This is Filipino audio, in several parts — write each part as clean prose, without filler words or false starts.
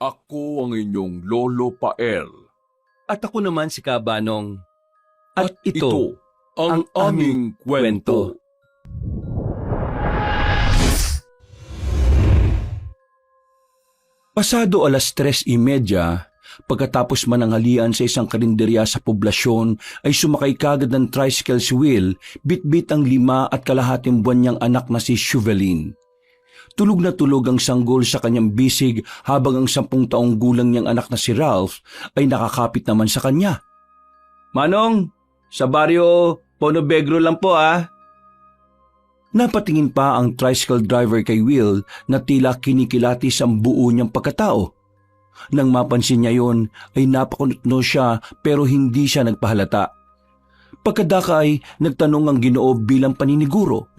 Ako ang inyong Lolo Pael. At ako naman si Kabanong. At ito ang aming kwento. Pasado 3:30, pagkatapos mananghalian sa isang karinderya sa poblasyon, ay sumakay kagad ng tricycle si Will, bit-bit ang 5.5 buwan niyang anak na si Shuvelin. Tulog na tulog ang sanggol sa kanyang bisig habang ang 10 taong gulang niyang anak na si Ralph ay nakakapit naman sa kanya. Manong, sa baryo Ponobegro lang po Napatingin pa ang tricycle driver kay Will na tila kinikilatis ang buo niyang pagkatao. Nang mapansin niya yon ay napakunotno siya pero hindi siya nagpahalata. Pagkadaka ay nagtanong ang Ginoo bilang paniniguro.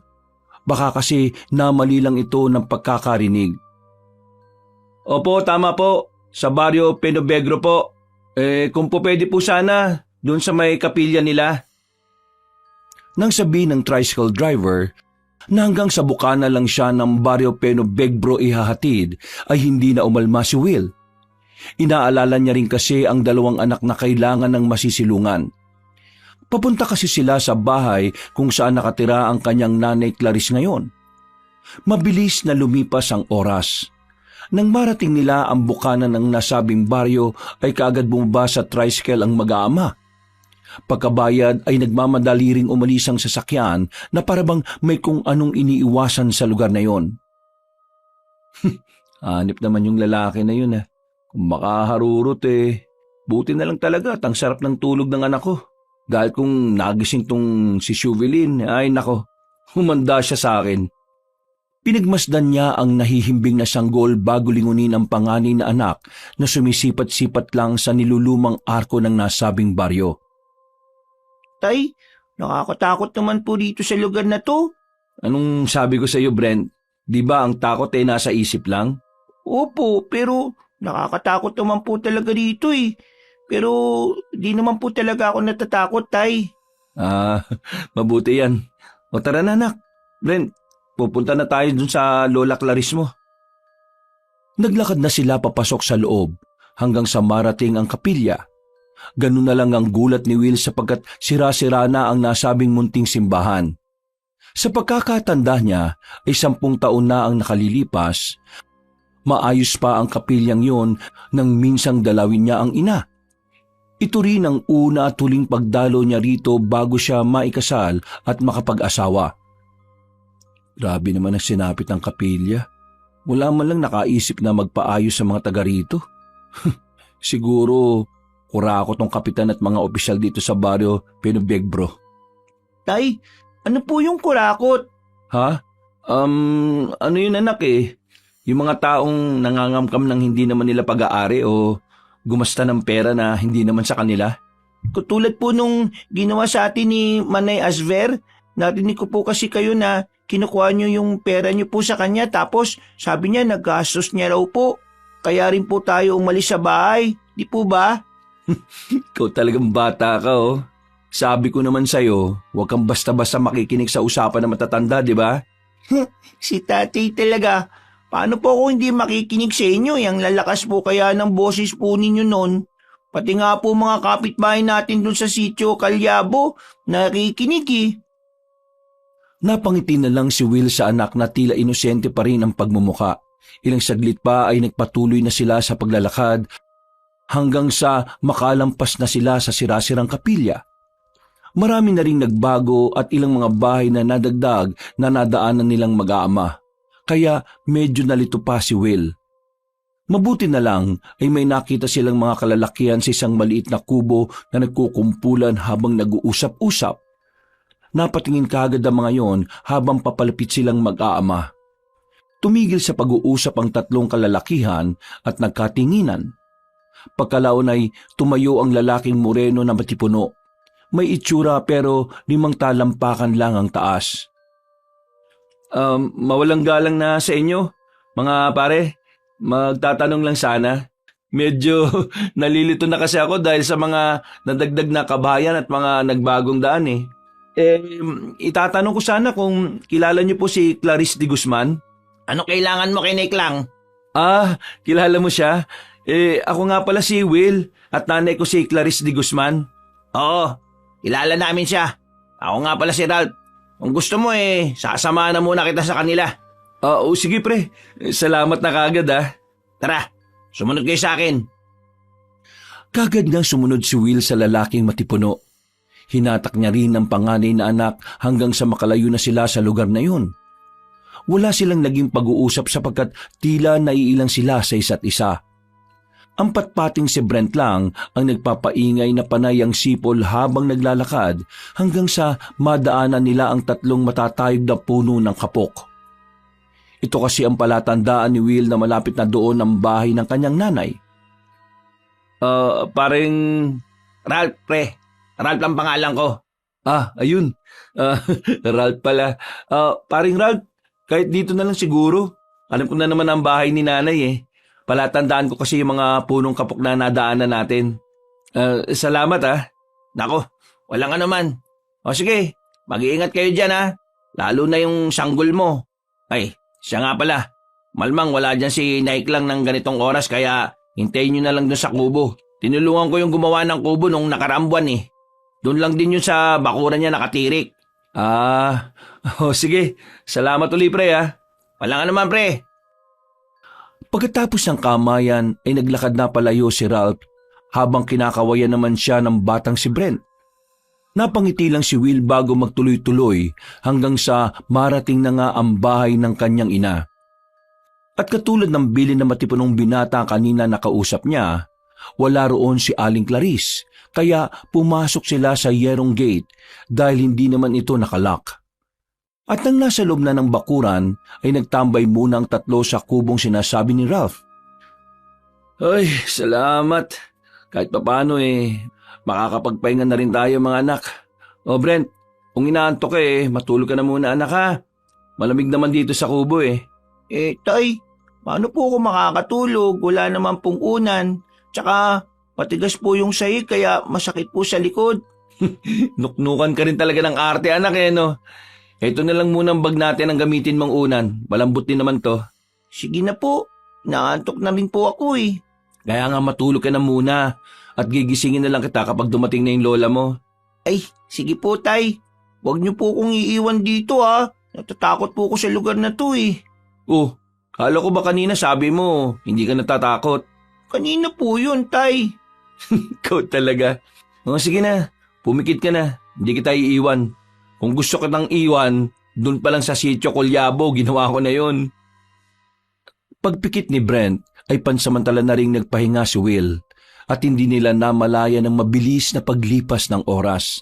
Baka kasi namali lang ito ng pagkakarinig. Opo, tama po. Sa baryo Ponobegro po. Kung po pwede po sana, doon sa may kapilya nila. Nang sabihin ng tricycle driver na hanggang sa bukana lang siya ng baryo Ponobegro ihahatid, ay hindi na umalma si Will. Inaalala niya rin kasi ang 2 anak na kailangan ng masisilungan. Papunta kasi sila sa bahay kung saan nakatira ang kanyang nanay Clarice ngayon. Mabilis na lumipas ang oras. Nang marating nila ang bukana ng nasabing baryo ay kaagad bumaba sa tricycle ang mag-aama. Pagkabayad ay nagmamadali ring umalis ang sasakyan na parabang may kung anong iniiwasan sa lugar na yon. Hanip naman yung lalaki na yun Kung makaharurot buti na lang talaga at ang sarap ng tulog ng anak ko. Dahil kung nagising tong si Shuvelin, ay nako, humanda siya sa akin. Pinagmasdan niya ang nahihimbing na sanggol bago lingunin ang panganay na anak na sumisipat-sipat lang sa nilulumang arko ng nasabing baryo. Tay, nakakatakot naman po dito sa lugar na to. Anong sabi ko sa iyo, Brent? Di ba ang takot nasa isip lang? Opo, pero nakakatakot naman po talaga dito Pero di naman po talaga ako natatakot, Tay. Mabuti yan. O tara na, anak. Brent, pupunta na tayo dun sa Lola Clarice mo. Naglakad na sila papasok sa loob hanggang sa marating ang kapilya. Ganun na lang ang gulat ni Will sapagkat sira-sira na ang nasabing munting simbahan. Sa pagkakatanda niya ay 10 taon na ang nakalilipas. Maayos pa ang kapilyang yon nang minsang dalawin niya ang ina. Ito rin ang una at huling pagdalo niya rito bago siya maikasal at makapag-asawa. Grabe naman ang sinapit ng kapilya. Wala man lang nakaisip na magpaayos sa mga taga rito. Siguro, kurakot ng kapitan at mga opisyal dito sa baryo Ponobegro. Tay, ano po yung kurakot? Ha? Ano yun anak Yung mga taong nangangamkam ng hindi naman nila pag-aari o gumasta ng pera na hindi naman sa kanila. Katulad po nung ginawa sa atin ni Manay Asver, narinig ko po kasi kayo na kinukuha niyo yung pera niyo po sa kanya tapos sabi niya naggastos niya raw po. Kaya rin po tayo umalis sa bahay, di po ba? Ikaw talagang bata ka Sabi ko naman sa'yo, huwag kang basta-basta makikinig sa usapan ng matatanda, di ba? Si tatay talaga. Paano po ako hindi makikinig sa inyo? Ang lalakas po kaya ng boses po ninyo noon. Pati nga po mga kapitbahay natin dun sa sitio Kalyabo, nakikinig Napangiti na lang si Will sa anak na tila inosente pa rin ang pagmumuka. Ilang saglit pa ay nagpatuloy na sila sa paglalakad hanggang sa makalampas na sila sa sirasirang kapilya. Marami na ring nagbago at ilang mga bahay na nadagdag na nadaanan nilang mag-aama. Kaya medyo nalito pa si Will. Mabuti na lang ay may nakita silang mga kalalakihan sa isang maliit na kubo na nagkukumpulan habang nag-uusap-usap. Napatingin kaagad ang mga yon habang papalapit silang mag-aama. Tumigil sa pag-uusap ang 3 kalalakihan at nagkatinginan. Pagkalaon ay tumayo ang lalaking moreno na matipuno. May itsura pero 5 talampakan lang ang taas. Mawalang galang na sa inyo, mga pare. Magtatanong lang sana. Medyo nalilito na kasi ako dahil sa mga nadagdag na kabayan at mga nagbagong daan itatanong ko sana kung kilala niyo po si Clarice de Guzman? Ano kailangan mo kay Neklang? Kilala mo siya? Ako nga pala si Will at nanay ko si Clarice de Guzman. Oo, kilala namin siya. Ako nga pala si Ralph. Kung gusto mo sasamahan na muna kita sa kanila. Oo, sige pre. Salamat na kagad Tara, sumunod kayo sa akin. Kagad nang sumunod si Will sa lalaking matipuno. Hinatak niya rin ang panganay na anak hanggang sa makalayo na sila sa lugar na yun. Wala silang naging pag-uusap sapagkat tila naiilang sila sa isa't isa. Ang patpating si Brent lang ang nagpapaingay na panay ang sipol habang naglalakad hanggang sa madaanan nila ang tatlong matatayog na puno ng kapok. Ito kasi ang palatandaan ni Will na malapit na doon ang bahay ng kanyang nanay. Paring... Ralph, pre. Ralph ang pangalan ko. Ayun. Ralph pala. Paring Ralph, kahit dito na lang siguro. Alam ko na naman ang bahay ni nanay Palatandaan ko kasi yung mga punong kapok na nadaanan natin. Salamat Nako, walang anuman. O sige, mag-iingat kayo dyan Lalo na yung sanggol mo. Ay, siya nga pala. Malmang wala dyan si Nike lang ng ganitong oras kaya hintayin nyo na lang dun sa kubo. Tinulungan ko yung gumawa ng kubo nung nakaraang buwan Doon lang din yun sa bakuran niya nakatirik. Sige. Salamat ulit pre Walang anuman pre. Pagkatapos ng kamayan ay naglakad na palayo si Ralph habang kinakawayan naman siya ng batang si Brent. Napangiti lang si Will bago magtuloy-tuloy hanggang sa marating na nga ang bahay ng kanyang ina. At katulad ng bilin na matipunong binata kanina nakausap niya, wala roon si Aling Clarice kaya pumasok sila sa yerong gate dahil hindi naman ito nakalock. At nang nasa loob na ng bakuran ay nagtambay muna ang tatlo sa kubong sinasabi ni Ralph. Ay, salamat. Kahit papaano makakapagpahinga na rin tayo mga anak. O Brent, kung inaantok ka matulog ka na muna anak Malamig naman dito sa kubo Tay, paano po ako makakatulog? Wala naman pong unan. Tsaka patigas po yung sahig kaya masakit po sa likod. Nuknukan ka rin talaga ng arte anak no? Ito na lang muna ang bag natin ang gamitin mong unan. Malambot din naman to. Sige na po. Naantok na rin po ako Kaya nga matulog ka na muna at gigisingin na lang kita kapag dumating na yung lola mo. Ay, sige po tay. Huwag niyo po kong iiwan dito Natatakot po ko sa lugar na to Kala ko ba kanina sabi mo hindi ka natatakot? Kanina po yun tay. Ikaw talaga. Sige na, pumikit ka na. Hindi kita iiwan. Kung gusto kitang iwan, dun pa lang sa sitio Kolyabo, ginawa ko na yon. Pagpikit ni Brent ay pansamantala na ring nagpahinga si Will at hindi nila namalaya ng mabilis na paglipas ng oras.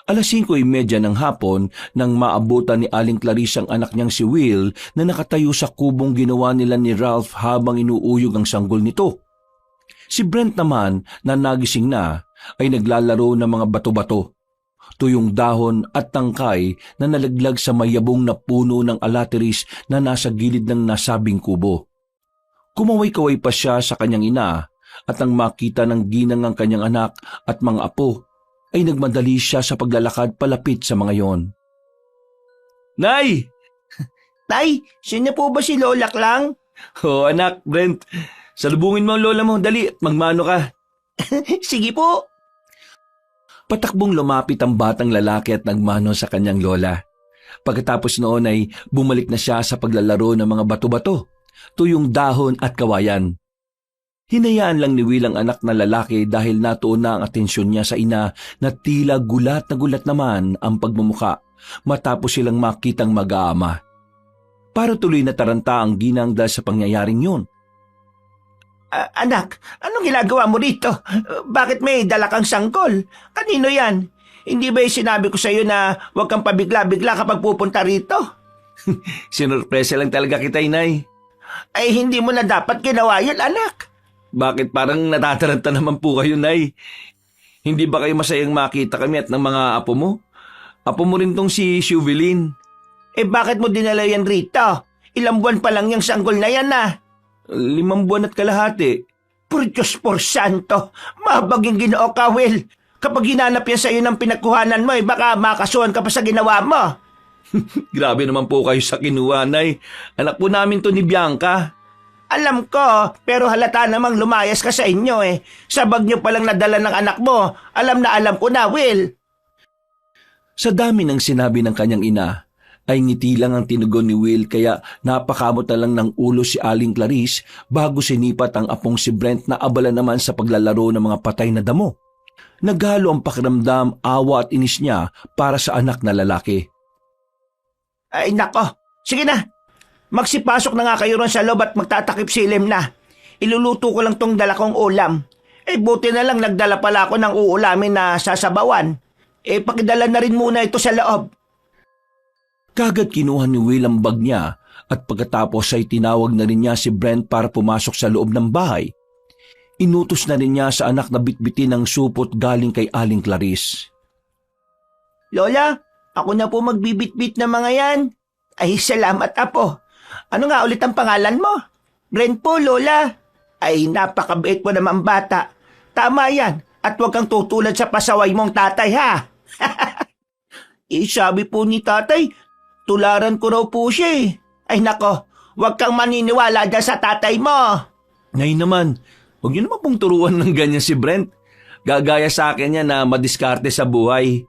5:30 ng hapon nang maabutan ni Aling Clarice ang anak niyang si Will na nakatayo sa kubong ginawa nila ni Ralph habang inuuyog ang sanggol nito. Si Brent naman na nagising na ay naglalaro ng mga bato-bato, tuyong dahon at tangkay na nalaglag sa mayabong na puno ng alateris na nasa gilid ng nasabing kubo. Kumaway-kaway pa siya sa kanyang ina at nang makita ng ginang ang kanyang anak at mga apo, ay nagmadali siya sa paglalakad palapit sa mga yon. Nay! Tay, sino po ba si Lola Klang? Anak, Brent. Salubungin mo ang lola mo, dali at magmano ka. Sige po. Patakbong lumapit ang batang lalaki at nagmano sa kanyang lola. Pagkatapos noon ay bumalik na siya sa paglalaro ng mga bato-bato, tuyong dahon at kawayan. Hinayaan lang ni Will ang anak na lalaki dahil natuon na ang atensyon niya sa ina na tila gulat na gulat naman ang pagmumuka matapos silang makitang mag-aama. Para tuloy na taranta ang ginang dahil sa pangyayaring yun. Anak, anong ginagawa mo dito? Bakit may dala kang sanggol? Kanino yan? Hindi ba sinabi ko sa iyo na huwag kang pabigla-bigla kapag pupunta rito? Sinurpresa lang talaga kita, inay. Ay hindi mo na dapat ginawa yun, anak. Bakit parang natataranta naman po kayo, nay? Hindi ba kayo masayang makita kami at ng mga apo mo? Apo mo rin tong si Shuvelin. Bakit mo dinala yan rito? Ilang buwan pa lang yung sanggol na yan 5 buwan at kalahati. Por Diyos por santo, mabaging Ginoo ka, Will. Kapag hinanap yan sa iyo ng pinagkuhanan mo, baka makasuhan ka pa sa ginawa mo. Grabe naman po kayo sa kinuha, nay. Anak po namin to ni Bianca. Alam ko, pero halata namang lumayas ka sa inyo eh. Sa bag niyo palang nadala ng anak mo. Alam na alam ko na, Will. Sa dami ng sinabi ng kanyang ina, ay ngiti lang ang tinugon ni Will kaya napakamot na lang ng ulo si Aling Clarice bago sinipat ang apong si Brent na abala naman sa paglalaro ng mga patay na damo. Naghalo ang pakiramdam, awa at inis niya para sa anak na lalaki. Ay nako, sige na. Magsipasok na nga kayo ron sa loob at magtatakip silim na. Iluluto ko lang tong dala kong ulam. Buti na lang nagdala pala ako ng uulamin na sasabawan. Pakidala na rin muna ito sa loob. Kagad kinuha ni Will ang bag niya at pagkatapos ay tinawag na rin niya si Brent para pumasok sa loob ng bahay. Inutos na rin niya sa anak na bitbitin ang supot galing kay Aling Clarice. Lola, ako na po magbibitbit ng mga yan. Ay, salamat apo. Ano nga ulit ang pangalan mo? Brent po, Lola. Ay, napakabait mo naman bata. Tama yan. At huwag kang tutulad sa pasaway mong tatay, ha? Sabi po ni tatay, tularan ko raw po siya eh. Ay nako, huwag kang maniniwala dyan sa tatay mo. Nay naman, huwag niyo naman pong turuan ng ganyan si Brent. Gagaya sa akin yan na madiskarte sa buhay.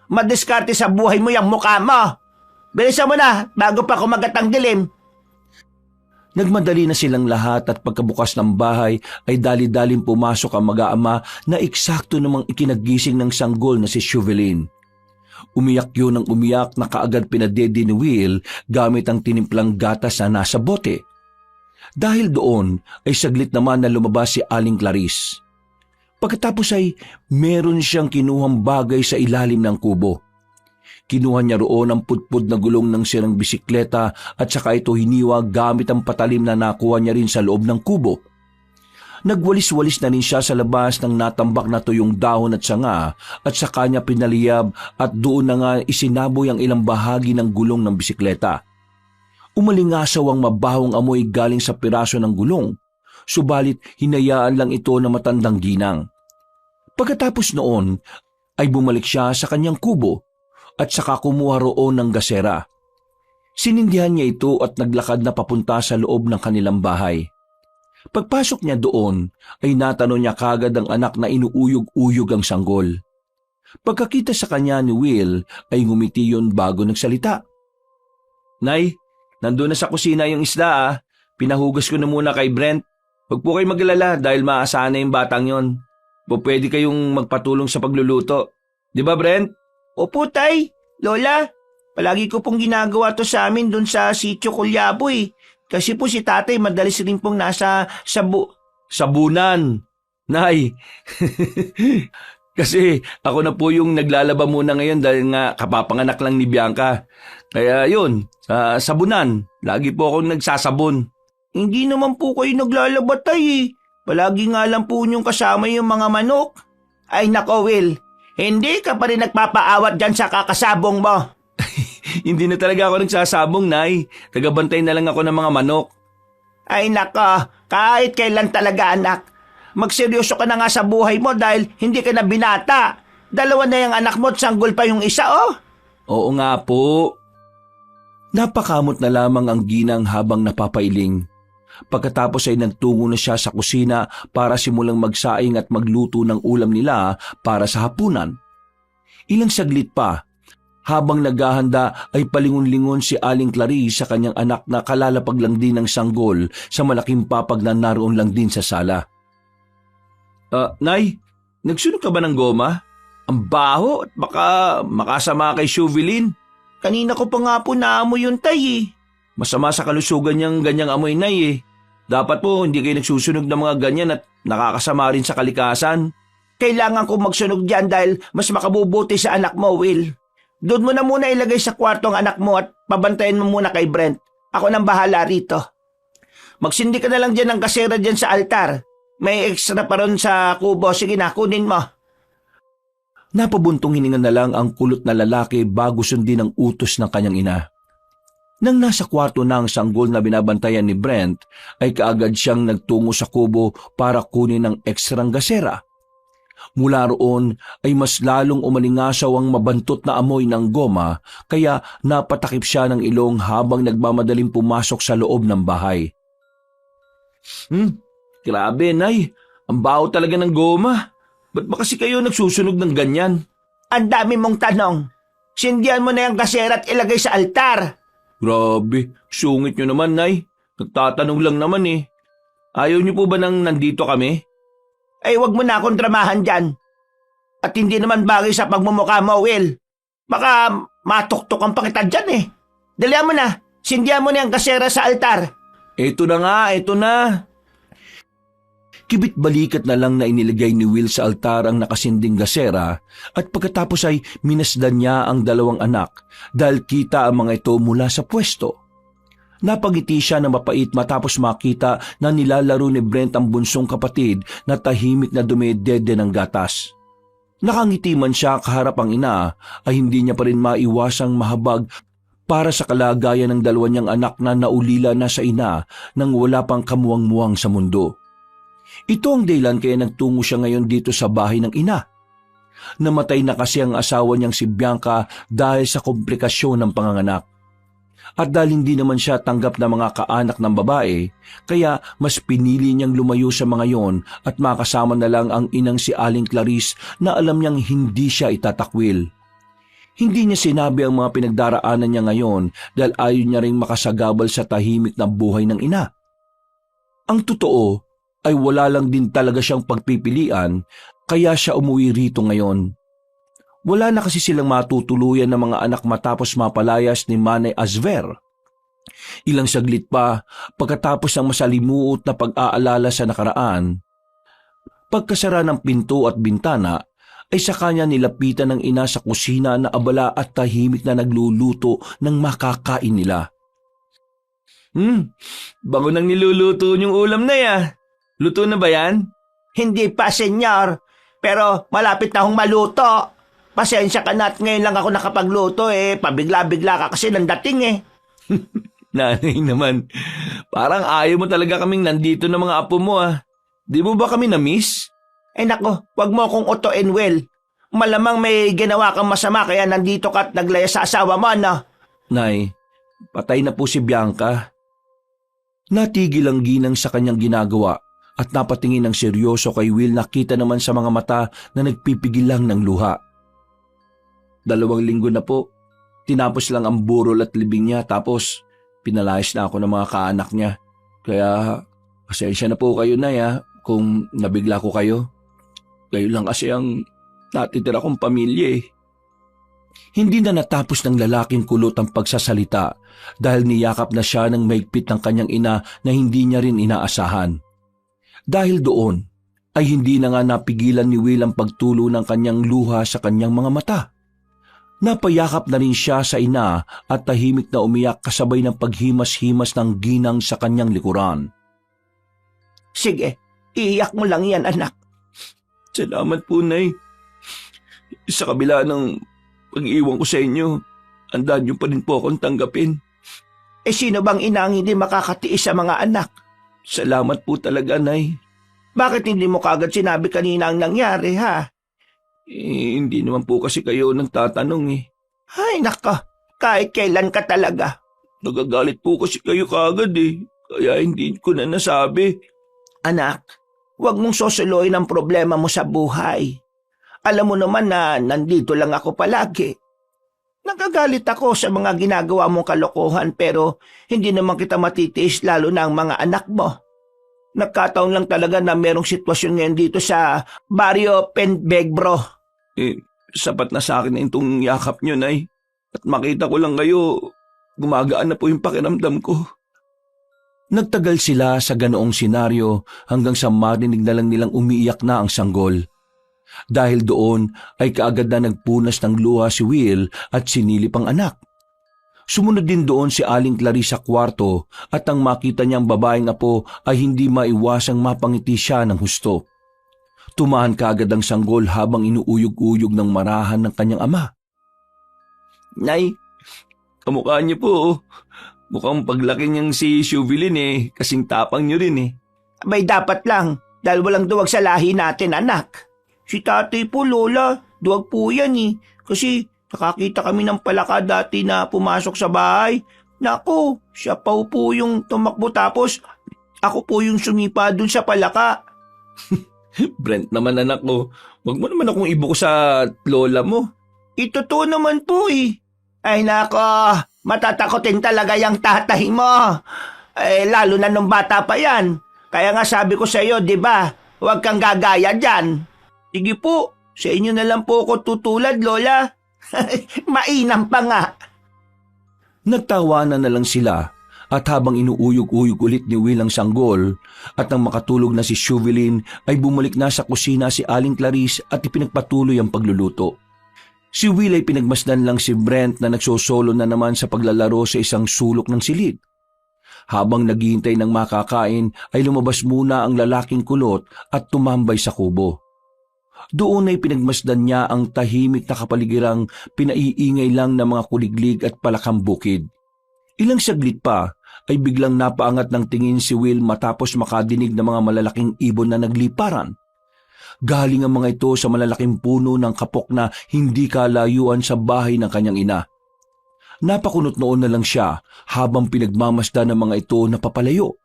Madiskarte sa buhay mo yung mukha mo. Bilisan mo na, bago pa kumagat ang dilim. Nagmadali na silang lahat at pagkabukas ng bahay ay dali-daling pumasok ang mag-aama na eksakto namang ikinagising ng sanggol na si Chauvelin. Umiyak yun ng umiyak na kaagad pinadede ni Will gamit ang tinimplang gatas na nasa bote. Dahil doon ay saglit naman na lumabas si Aling Clarice. Pagkatapos ay meron siyang kinuhang bagay sa ilalim ng kubo. Kinuha niya roon ang pudpud na gulong ng sirang bisikleta at saka ito hiniwa gamit ang patalim na nakuha niya rin sa loob ng kubo. Nagwalis-walis na rin siya sa labas ng natambak na tuyong dahon at sanga at saka niya pinaliyab at doon na nga isinaboy ang ilang bahagi ng gulong ng bisikleta. Umalingasaw ang mabahong amoy galing sa piraso ng gulong, subalit hinayaan lang ito na matandang ginang. Pagkatapos noon ay bumalik siya sa kanyang kubo at saka kumuha roon ng gasera. Sinindihan niya ito at naglakad na papunta sa loob ng kanilang bahay. Pagpasok niya doon ay natanong niya kagad ang anak na inuuyog-uyog ang sanggol. Pagkakita sa kanya ni Will ay ngumiti yun bago nagsalita. Nay, nandun na sa kusina yung isda ah. Pinahugas ko na muna kay Brent. Huwag po kayo maglala dahil maasahan na yung batang yon. Pwede kayong magpatulong sa pagluluto. Di ba Brent? Opo tay, Lola. Palagi ko pong ginagawa to sa amin dun sa sitio Kulyabo eh. Kasi po si tatay madalis rin pong nasa Sabunan. Nay, kasi ako na po yung naglalaba muna ngayon dahil nga kapapanganak lang ni Bianca. Kaya yun, sa sabunan, lagi po akong nagsasabon. Hindi naman po kayo naglalaba tay eh. Palagi nga lang po niyong kasama yung mga manok. Ay nako Will, hindi ka pa rin nagpapaawat dyan sa kakasabong mo. Hindi na talaga ako nagsasabong, Nay. Tagabantay na lang ako ng mga manok. Ay nako, kahit kailan talaga anak. Magseryoso ka na nga sa buhay mo dahil hindi ka na binata. 2 na yung anak mo at sanggol pa yung isa oh. Oo nga po. Napakamot na lamang ang ginang habang napapailing. Pagkatapos ay nagtungo na siya sa kusina para simulang magsaing at magluto ng ulam nila para sa hapunan. Ilang saglit pa, habang naghahanda ay palingon-lingon si Aling Clarice sa kanyang anak na kalalapag lang din ng sanggol sa malaking papag na naroon lang din sa sala. Nay, nagsunog ka ba ng goma? Ang baho at baka makasama kay Chauvelin. Kanina ko pa nga po naamoy yung tay eh. Masama sa kalusugan niyang ganyang amoy, Nay eh. Dapat po hindi kayo nagsusunog ng mga ganyan at nakakasama rin sa kalikasan. Kailangan ko magsunog dyan dahil mas makabubuti sa anak mo, Will. Doon mo na muna ilagay sa kwarto ang anak mo at pabantayan mo muna kay Brent. Ako nang bahala rito. Magsindi ka na lang dyan ng kasera dyan sa altar. May extra pa ron sa kubo. Sige na, kunin mo. Napabuntong hininga na lang ang kulot na lalaki bago sundin ang utos ng kanyang ina. Nang nasa kwarto na ang sanggol na binabantayan ni Brent, ay kaagad siyang nagtungo sa kubo para kunin ang ekstrang gasera. Mula roon ay mas lalong umalingasaw ang mabantot na amoy ng goma kaya napatakip siya ng ilong habang nagmamadaling pumasok sa loob ng bahay. Grabe, Nay. Ang baho talaga ng goma. Ba't ba kasi kayo nagsusunog ng ganyan? Ang dami mong tanong. Sindihan mo na yung gasera at ilagay sa altar. Grabe, sungit nyo naman, Nay. Nagtatanong lang naman eh. Ayaw niyo po ba nang nandito kami? Ay, wag mo na akong dramahan dyan. At hindi naman bagay sa pagmumukha mo, Will. Baka matuktukan pa kita dyan eh. Dalihan mo na. Sindihan mo na yung gasera sa altar. Ito na nga, ito na. Kibit-balikat na lang na inilagay ni Will sa altar ang nakasinding gasera at pagkatapos ay minasdan niya ang dalawang anak dahil kita ang mga ito mula sa pwesto. Napangiti siya na mapait matapos makita na nilalaro ni Brent ang bunsong kapatid na tahimik na dumedede ng gatas. Nakangiti man siya kaharap ang ina ay hindi niya pa rin maiwasang mahabag para sa kalagayan ng dalawa niyang anak na naulila na sa ina nang wala pang kamuwang-muwang sa mundo. Ito ang dahilan kaya nagtungo siya ngayon dito sa bahay ng ina. Namatay na kasi ang asawa niyang si Bianca dahil sa komplikasyon ng panganganak. At dahil hindi naman siya tanggap na mga kaanak ng babae, kaya mas pinili niyang lumayo sa mga yon at makasama na lang ang inang si Aling Clarice na alam niyang hindi siya itatakwil. Hindi niya sinabi ang mga pinagdaraanan niya ngayon dahil ayaw niya ring makasagabal sa tahimik na buhay ng ina. Ang totoo ay wala lang din talaga siyang pagpipilian kaya siya umuwi rito ngayon. Wala na kasi silang matutuluyan ng mga anak matapos mapalayas ni Manay Asver. Ilang saglit pa pagkatapos ng masalimuot na pag-aalala sa nakaraan, pagkasara ng pinto at bintana ay sa kanya nilapitan ng ina sa kusina na abala at tahimik na nagluluto ng makakain nila. Bango nang niluluto niyong ulam na ya. Luto na ba yan? Hindi pa, senyor. Pero malapit na akong maluto. Pasensya ka na at ngayon lang ako nakapagluto eh. Pabigla-bigla ka kasi nang dating eh. Nanay naman, parang ayaw mo talaga kaming nandito ng mga apo mo ah. Di mo ba kami na-miss? Ay nako, wag mo akong utuin, Will. Malamang may ginawa kang masama kaya nandito ka at naglaya sa asawa mo, ano? Nay, patay na po si Bianca. Natigil ang ginang sa kanyang ginagawa at napatingin ng seryoso kay Will na kita naman sa mga mata na nagpipigil lang ng luha. 2 linggo na po. Tinapos lang ang burol at libing niya tapos pinalayas na ako ng mga kaanak niya. Kaya pasensya na po kayo na kung nabigla ko kayo. Kayo lang kasi ang natitira kong pamilya eh. Hindi na natapos ng lalaking kulot ang pagsasalita dahil niyakap na siya ng maigpit ng kanyang ina na hindi niya rin inaasahan. Dahil doon ay hindi na nga napigilan ni Will ang pagtulo ng kanyang luha sa kanyang mga mata. Napayakap na rin siya sa ina at tahimik na umiyak kasabay ng paghimas-himas ng ginang sa kanyang likuran. Sige, iiyak mo lang yan, anak. Salamat po, Nay. Sa kabila ng pag-iwan ko sa inyo, handa niyo pa rin po akong tanggapin. Eh sino bang ina ang hindi makakatiis sa mga anak? Salamat po talaga, Nay. Bakit hindi mo kagad sinabi kanina ang nangyari, ha? Hindi naman po kasi kayo nagtatanong eh. Ay, nako. Kahit kailan ka talaga. Nagagalit po kasi kayo kagad eh. Kaya hindi ko na nasabi. Anak, huwag mong sosuloyin ang problema mo sa buhay. Alam mo naman na nandito lang ako palagi. Nagagalit ako sa mga ginagawa mong kalokohan pero hindi naman kita matitiis lalo na ang mga anak mo. Nagkataon lang talaga na merong sitwasyon ngayon dito sa Barrio Penbegbro. Sapat na sa akin na itong yakap nyo, Nay. At makita ko lang kayo, gumagaan na po yung pakiramdam ko. Nagtagal sila sa ganoong senaryo hanggang sa marinig na lang nilang umiiyak na ang sanggol. Dahil doon ay kaagad na nagpunas ng luha si Will at sinilip ang anak. Sumunod din doon si Aling Clarice sa kwarto at ang makita niyang babaeng apo ay hindi maiwasang mapangiti siya ng husto. Tumahan kaagad ang sanggol habang inuuyog-uyog ng marahan ng kanyang ama. Nay, kamukha niyo po. Mukhang paglaki niyang si Shuvilin kasing tapang niyo rin eh. Abay dapat lang, dahil walang duwag sa lahi natin, anak. Si tatay po, Lola, duwag po yan eh. Kasi nakakita kami ng palaka dati na pumasok sa bahay. Naku, siya pa po yung tumakbo tapos Ako po yung sumipa dun sa palaka. Brent naman anak ko, wag mo naman akong ibuko sa lola mo. Ito naman po eh. Ay nako, matatakotin talaga yung tatay mo. Lalo na nung bata pa yan. Kaya nga sabi ko sa iyo, di ba, huwag kang gagaya dyan. Sige po, sa inyo na lang po ako tutulad, Lola. Mainam pa nga. Nagtawanan na lang sila at habang inuuyog-uyog ulit ni Will ang sanggol at nang makatulog na si Shuvelin ay bumalik na sa kusina si Aling Clarice at ipinagpatuloy ang pagluluto. Si Will ay pinagmasdan lang si Brent na nagsosolo na naman sa paglalaro sa isang sulok ng silid. Habang naghihintay ng makakain ay lumabas muna ang lalaking kulot at tumambay sa kubo. Doon ay pinagmasdan niya ang tahimik na kapaligirang pinaiingay lang ng mga kuliglig at palakang bukid. Ilang saglit pa ay biglang napaangat ng tingin si Will matapos makadinig ng mga malalaking ibon na nagliparan. Galing ang mga ito sa malalaking puno ng kapok na hindi kalayuan sa bahay ng kanyang ina. Napakunot noon na lang siya habang pinagmamasdan ng mga ito na papalayo.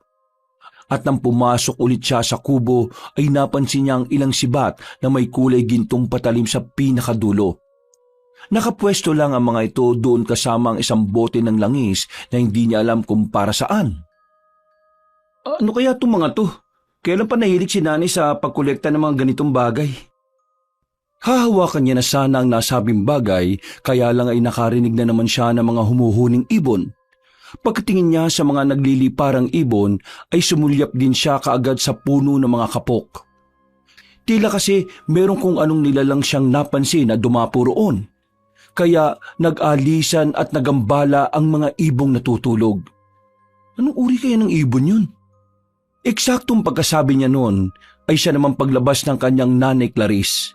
At nang pumasok ulit siya sa kubo ay napansin niya ang ilang sibat na may kulay gintong patalim sa pinakadulo. Nakapwesto lang ang mga ito doon kasama ang isang bote ng langis na hindi niya alam kung para saan. Ano kaya itong mga to? Kailan pa nahilig si nanay sa pagkolekta ng mga ganitong bagay? Hahawakan niya na sana ang nasabing bagay, kaya lang ay nakarinig na naman siya ng mga humuhuning ibon. Pagkatingin niya sa mga nagliliparang ibon, ay sumulyap din siya kaagad sa puno ng mga kapok. Tila kasi meron kung anong nilalang siyang napansin na dumapo roon. Kaya nag-alisan at nagambala ang mga ibong natutulog. Anong uri kaya ng ibon yun? Eksaktong pagkasabi niya noon, ay siya naman paglabas ng kanyang nanay Clarice.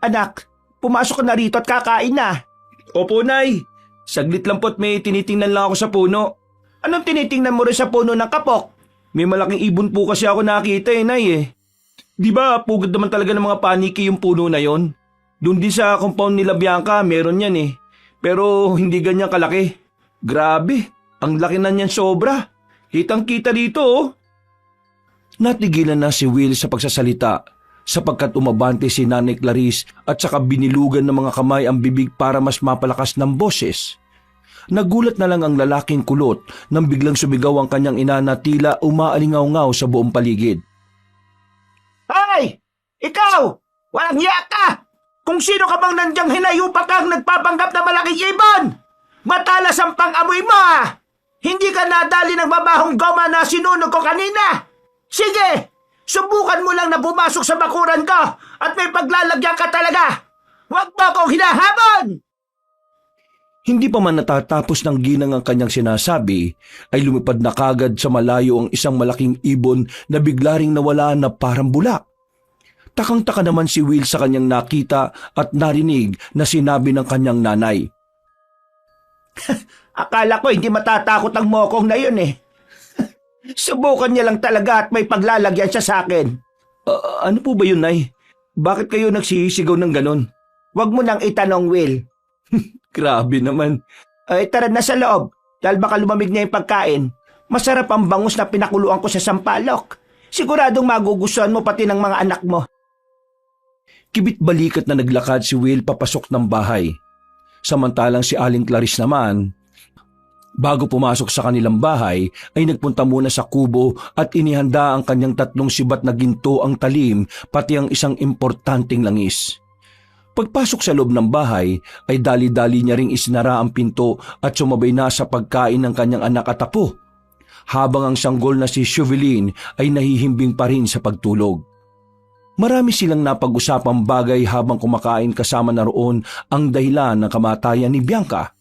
Anak, pumasok ka na rito at kakain na. Opo, Nay. Saglit lang po't may tinitingnan lang ako sa puno. Anong tinitingnan mo rin sa puno ng kapok? May malaking ibon po kasi ako nakita Nay eh. Di ba pugad naman talaga ng mga paniki yung puno na yon? Doon din sa compound nila Bianca, meron yan eh. Pero hindi ganyan kalaki. Grabe, ang laki na niyan sobra. Kitang-kita dito oh. Natigilan na si Will sa pagsasalita sapagkat umabante si Nanay Clarice at saka binilugan ng mga kamay ang bibig para mas mapalakas ng boses. Nagulat na lang ang lalaking kulot nang biglang sumigaw ang kanyang ina na tila umaalingaw-ngaw sa buong paligid. Hoy! Ikaw! Walang hiya ka! Kung sino ka bang nandyang hinayupa kang nagpapanggap na malaking ibon! Matalas ang pang-amoy mo ah! Hindi ka nadali ng mabahong goma na sinunog ko kanina! Sige! Subukan mo lang na pumasok sa bakuran ko at may paglalagyan ka talaga! Huwag mo akong hinahabon! Hindi pa man natatapos ng ginang ang kanyang sinasabi, ay lumipad na kagad sa malayo ang isang malaking ibon na bigla ring nawala na parang bulak. Takang-taka naman si Will sa kanyang nakita at narinig na sinabi ng kanyang nanay. Akala ko hindi matatakot ang mokong na yun eh. Subukan niya lang talaga at may paglalagyan siya sa akin. Ano po ba yun, Nay? Bakit kayo nagsisigaw ng ganon? Huwag mo nang itanong, Will. Grabe naman. Ay, tara na sa loob. Dahil baka lumamig na yung pagkain. Masarap ang bangus na pinakuluan ko sa sampalok. Siguradong magugustuhan mo pati ng mga anak mo. Kibit-balikat na naglakad si Will papasok ng bahay. Samantalang si Aling Clarice naman, bago pumasok sa kanilang bahay, ay nagpunta muna sa kubo at inihanda ang kanyang 3 sibat na ginto ang talim pati ang isang importanteng langis. Pagpasok sa loob ng bahay ay dali-dali niya ring isinara ang pinto at sumabay na sa pagkain ng kanyang anak at apo, habang ang sanggol na si Shuvelin ay nahihimbing pa rin sa pagtulog. Marami silang napag-usapang bagay habang kumakain kasama na roon ang dahilan ng kamatayan ni Bianca.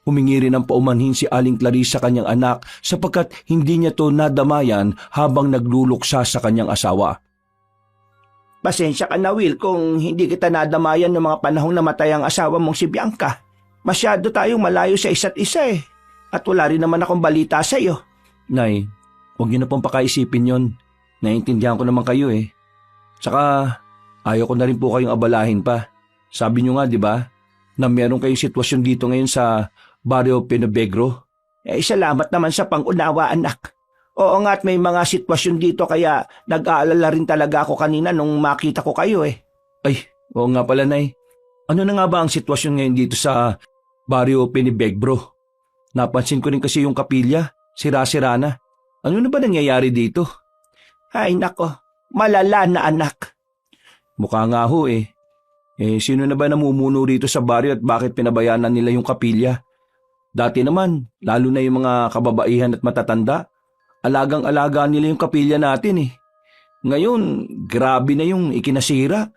Humingi rin ng paumanhin si Aling Clarice sa kanyang anak sapagkat hindi niya to nadamayan habang nagluluksa sa kanyang asawa. Pasensya ka na, Will, kung hindi kita nadamayan ng mga panahong namatay ang asawa mong si Bianca. Masyado tayong malayo sa isa't isa eh. At wala rin naman akong balita sa iyo. Nay, huwag niyo na pong pakaisipin yon. Naiintindihan ko naman kayo eh. Tsaka, ayaw ko na rin po kayong abalahin pa. Sabi niyo nga, di ba, na meron kayong sitwasyon dito ngayon sa Barrio Pinobegro. Salamat naman sa pangunawa, anak. Oo nga at may mga sitwasyon dito kaya nag-aalala rin talaga ako kanina nung makita ko kayo eh. Ay, oo nga pala, Nay. Ano na nga ba ang sitwasyon ngayon dito sa baryo Pinibegbro? Napansin ko rin kasi yung kapilya, sira-sira na. Ano na ba nangyayari dito? Ay nako, malala na anak. Mukha nga ho eh. Sino na ba namumuno rito sa baryo at bakit pinabayanan nila yung kapilya? Dati naman, lalo na yung mga kababaihan at matatanda, alagang-alaga nila yung kapilya natin eh. Ngayon, grabe na yung ikinasira.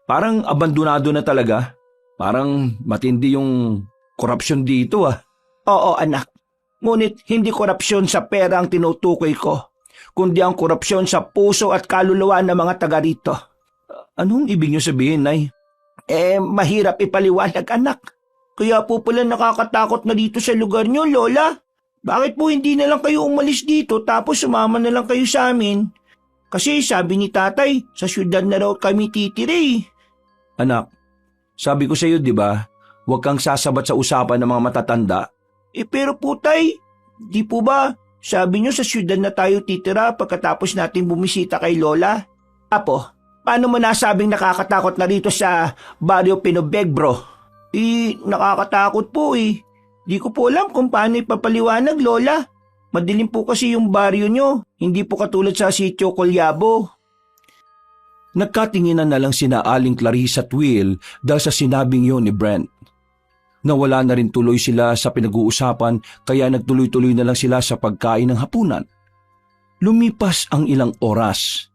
Parang abandonado na talaga. Parang matindi yung korupsyon dito ah. Oo anak, ngunit hindi korupsyon sa pera ang tinutukoy ko, kundi ang korupsyon sa puso at kaluluwa ng mga taga rito. Anong ibig niyo sabihin, Nay? Mahirap ipaliwanag anak. Kaya po pala nakakatakot na dito sa lugar nyo, Lola. Bakit po hindi na lang kayo umalis dito tapos sumama na lang kayo sa amin? Kasi sabi ni tatay, sa syudad na raw kami titire. Anak, sabi ko sa iyo, di ba, huwag kang sasabat sa usapan ng mga matatanda. Pero po tay, di po ba, sabi nyo sa syudad na tayo titira pagkatapos natin bumisita kay Lola? Apo, paano mo nasabing nakakatakot na rito sa baryo Pinobegbro? Nakakatakot po eh. Di ko po alam kung paano ipapaliwanag, Lola. Madilim po kasi yung baryo nyo. Hindi po katulad sa sitio Colyabo. Nagkatinginan na lang sina Aling Clarice at Will dahil sa sinabing yon ni Brent. Nawala na rin tuloy sila sa pinag-uusapan kaya nagtuloy-tuloy na lang sila sa pagkain ng hapunan. Lumipas ang ilang oras.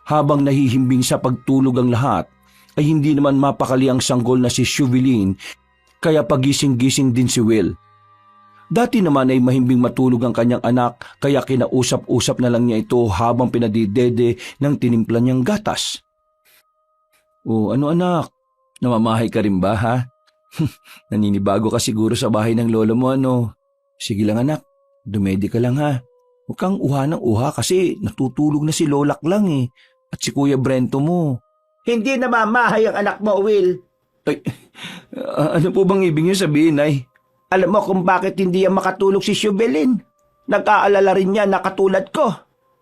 Habang nahihimbing sa pagtulog ang lahat, ay hindi naman mapakali ang sanggol na si Shuvilin kaya pagising-gising din si Will. Dati naman ay mahimbing matulog ang kanyang anak kaya kinausap-usap na lang niya ito habang pinadidede ng tinimpla niyang gatas. O ano anak, namamahay ka rin ba ha? Naninibago ka siguro sa bahay ng lolo mo ano? Sige lang anak, dumedi ka lang ha. Huwag kang uha ng uha kasi natutulog na si Lolak lang eh at si Kuya Brento mo. Hindi namamahay ang anak mo, Will. Ay, ano po bang ibig niyo sabihin, Nay? Alam mo kung bakit hindi yan makatulog si Shuvelin? Nag-aalala rin niya na katulad ko.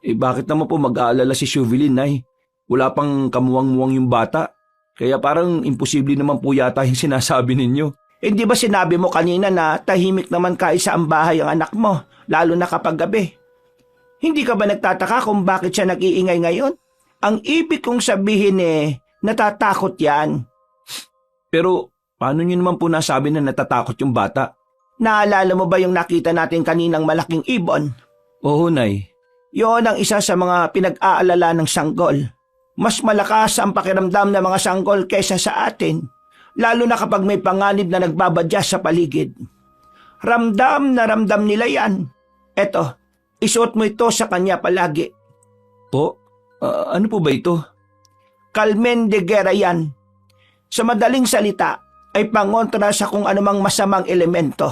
Bakit naman po mag-aalala si Shuvelin, Nay? Wala pang kamuwang-muwang yung bata. Kaya parang imposible naman po yata yung sinasabi ninyo. Hindi ba sinabi mo kanina na tahimik naman kaisa ang bahay ang anak mo, lalo na kapag gabi? Hindi ka ba nagtataka kung bakit siya nag-iingay ngayon? Ang ibig kong sabihin natatakot yan. Pero paano niyo naman po nasabi na natatakot yung bata? Naalala mo ba yung nakita natin kaninang malaking ibon? Oo, Nay. Yon ang isa sa mga pinag-aalala ng sanggol. Mas malakas ang pakiramdam ng mga sanggol kaysa sa atin, lalo na kapag may panganib na nagbabadya sa paligid. Ramdam na ramdam nila yan. Eto, isuot mo ito sa kanya palagi. Po? Ano po ba ito? Kalmen de Guerra yan. Sa madaling salita, ay pangontra sa kung anumang masamang elemento.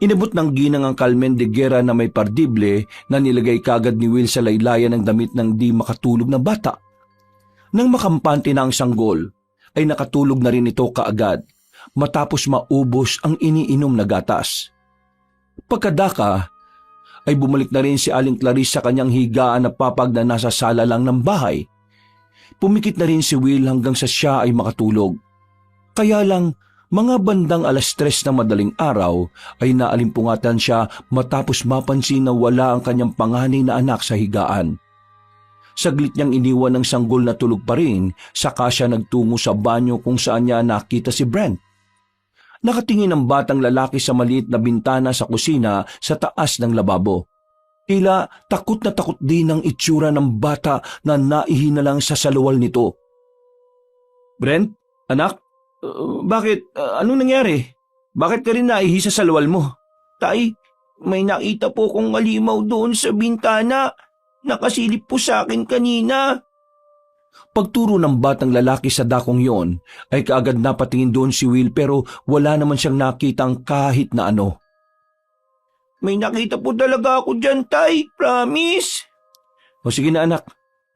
Inabot ng ginang ang Kalmen de Guerra na may pardible na nilagay kagad ni Will sa laylayan ng damit ng di makatulog na bata. Nang makampante na ang sanggol, ay nakatulog na rin ito kaagad matapos maubos ang iniinom na gatas. Pagkadaka, ay bumalik na rin si Aling Clarice sa kanyang higaan na papag na nasa sala lang ng bahay. Pumikit na rin si Will hanggang sa siya ay makatulog. Kaya lang, mga bandang 3:00 ng madaling araw ay naalimpungatan siya matapos mapansin na wala ang kanyang panganay na anak sa higaan. Saglit niyang iniwan ng sanggol na tulog pa rin, saka siya nagtungo sa banyo kung saan niya nakita si Brent. Nakatingin ang batang lalaki sa maliit na bintana sa kusina sa taas ng lababo. Tila takot na takot din ang itsura ng bata na naihina lang sa saluwal nito. Brent, anak, bakit? Anong nangyari? Bakit ka rin naihi sa saluwal mo? Tay, may nakita po kong halimaw doon sa bintana. Nakasilip po sa akin kanina. Pagturo ng batang lalaki sa dakong yon, ay kaagad napatingin doon si Will pero wala naman siyang nakitang kahit na ano. May nakita po talaga ako dyan, Tay. Promise. O sige na anak,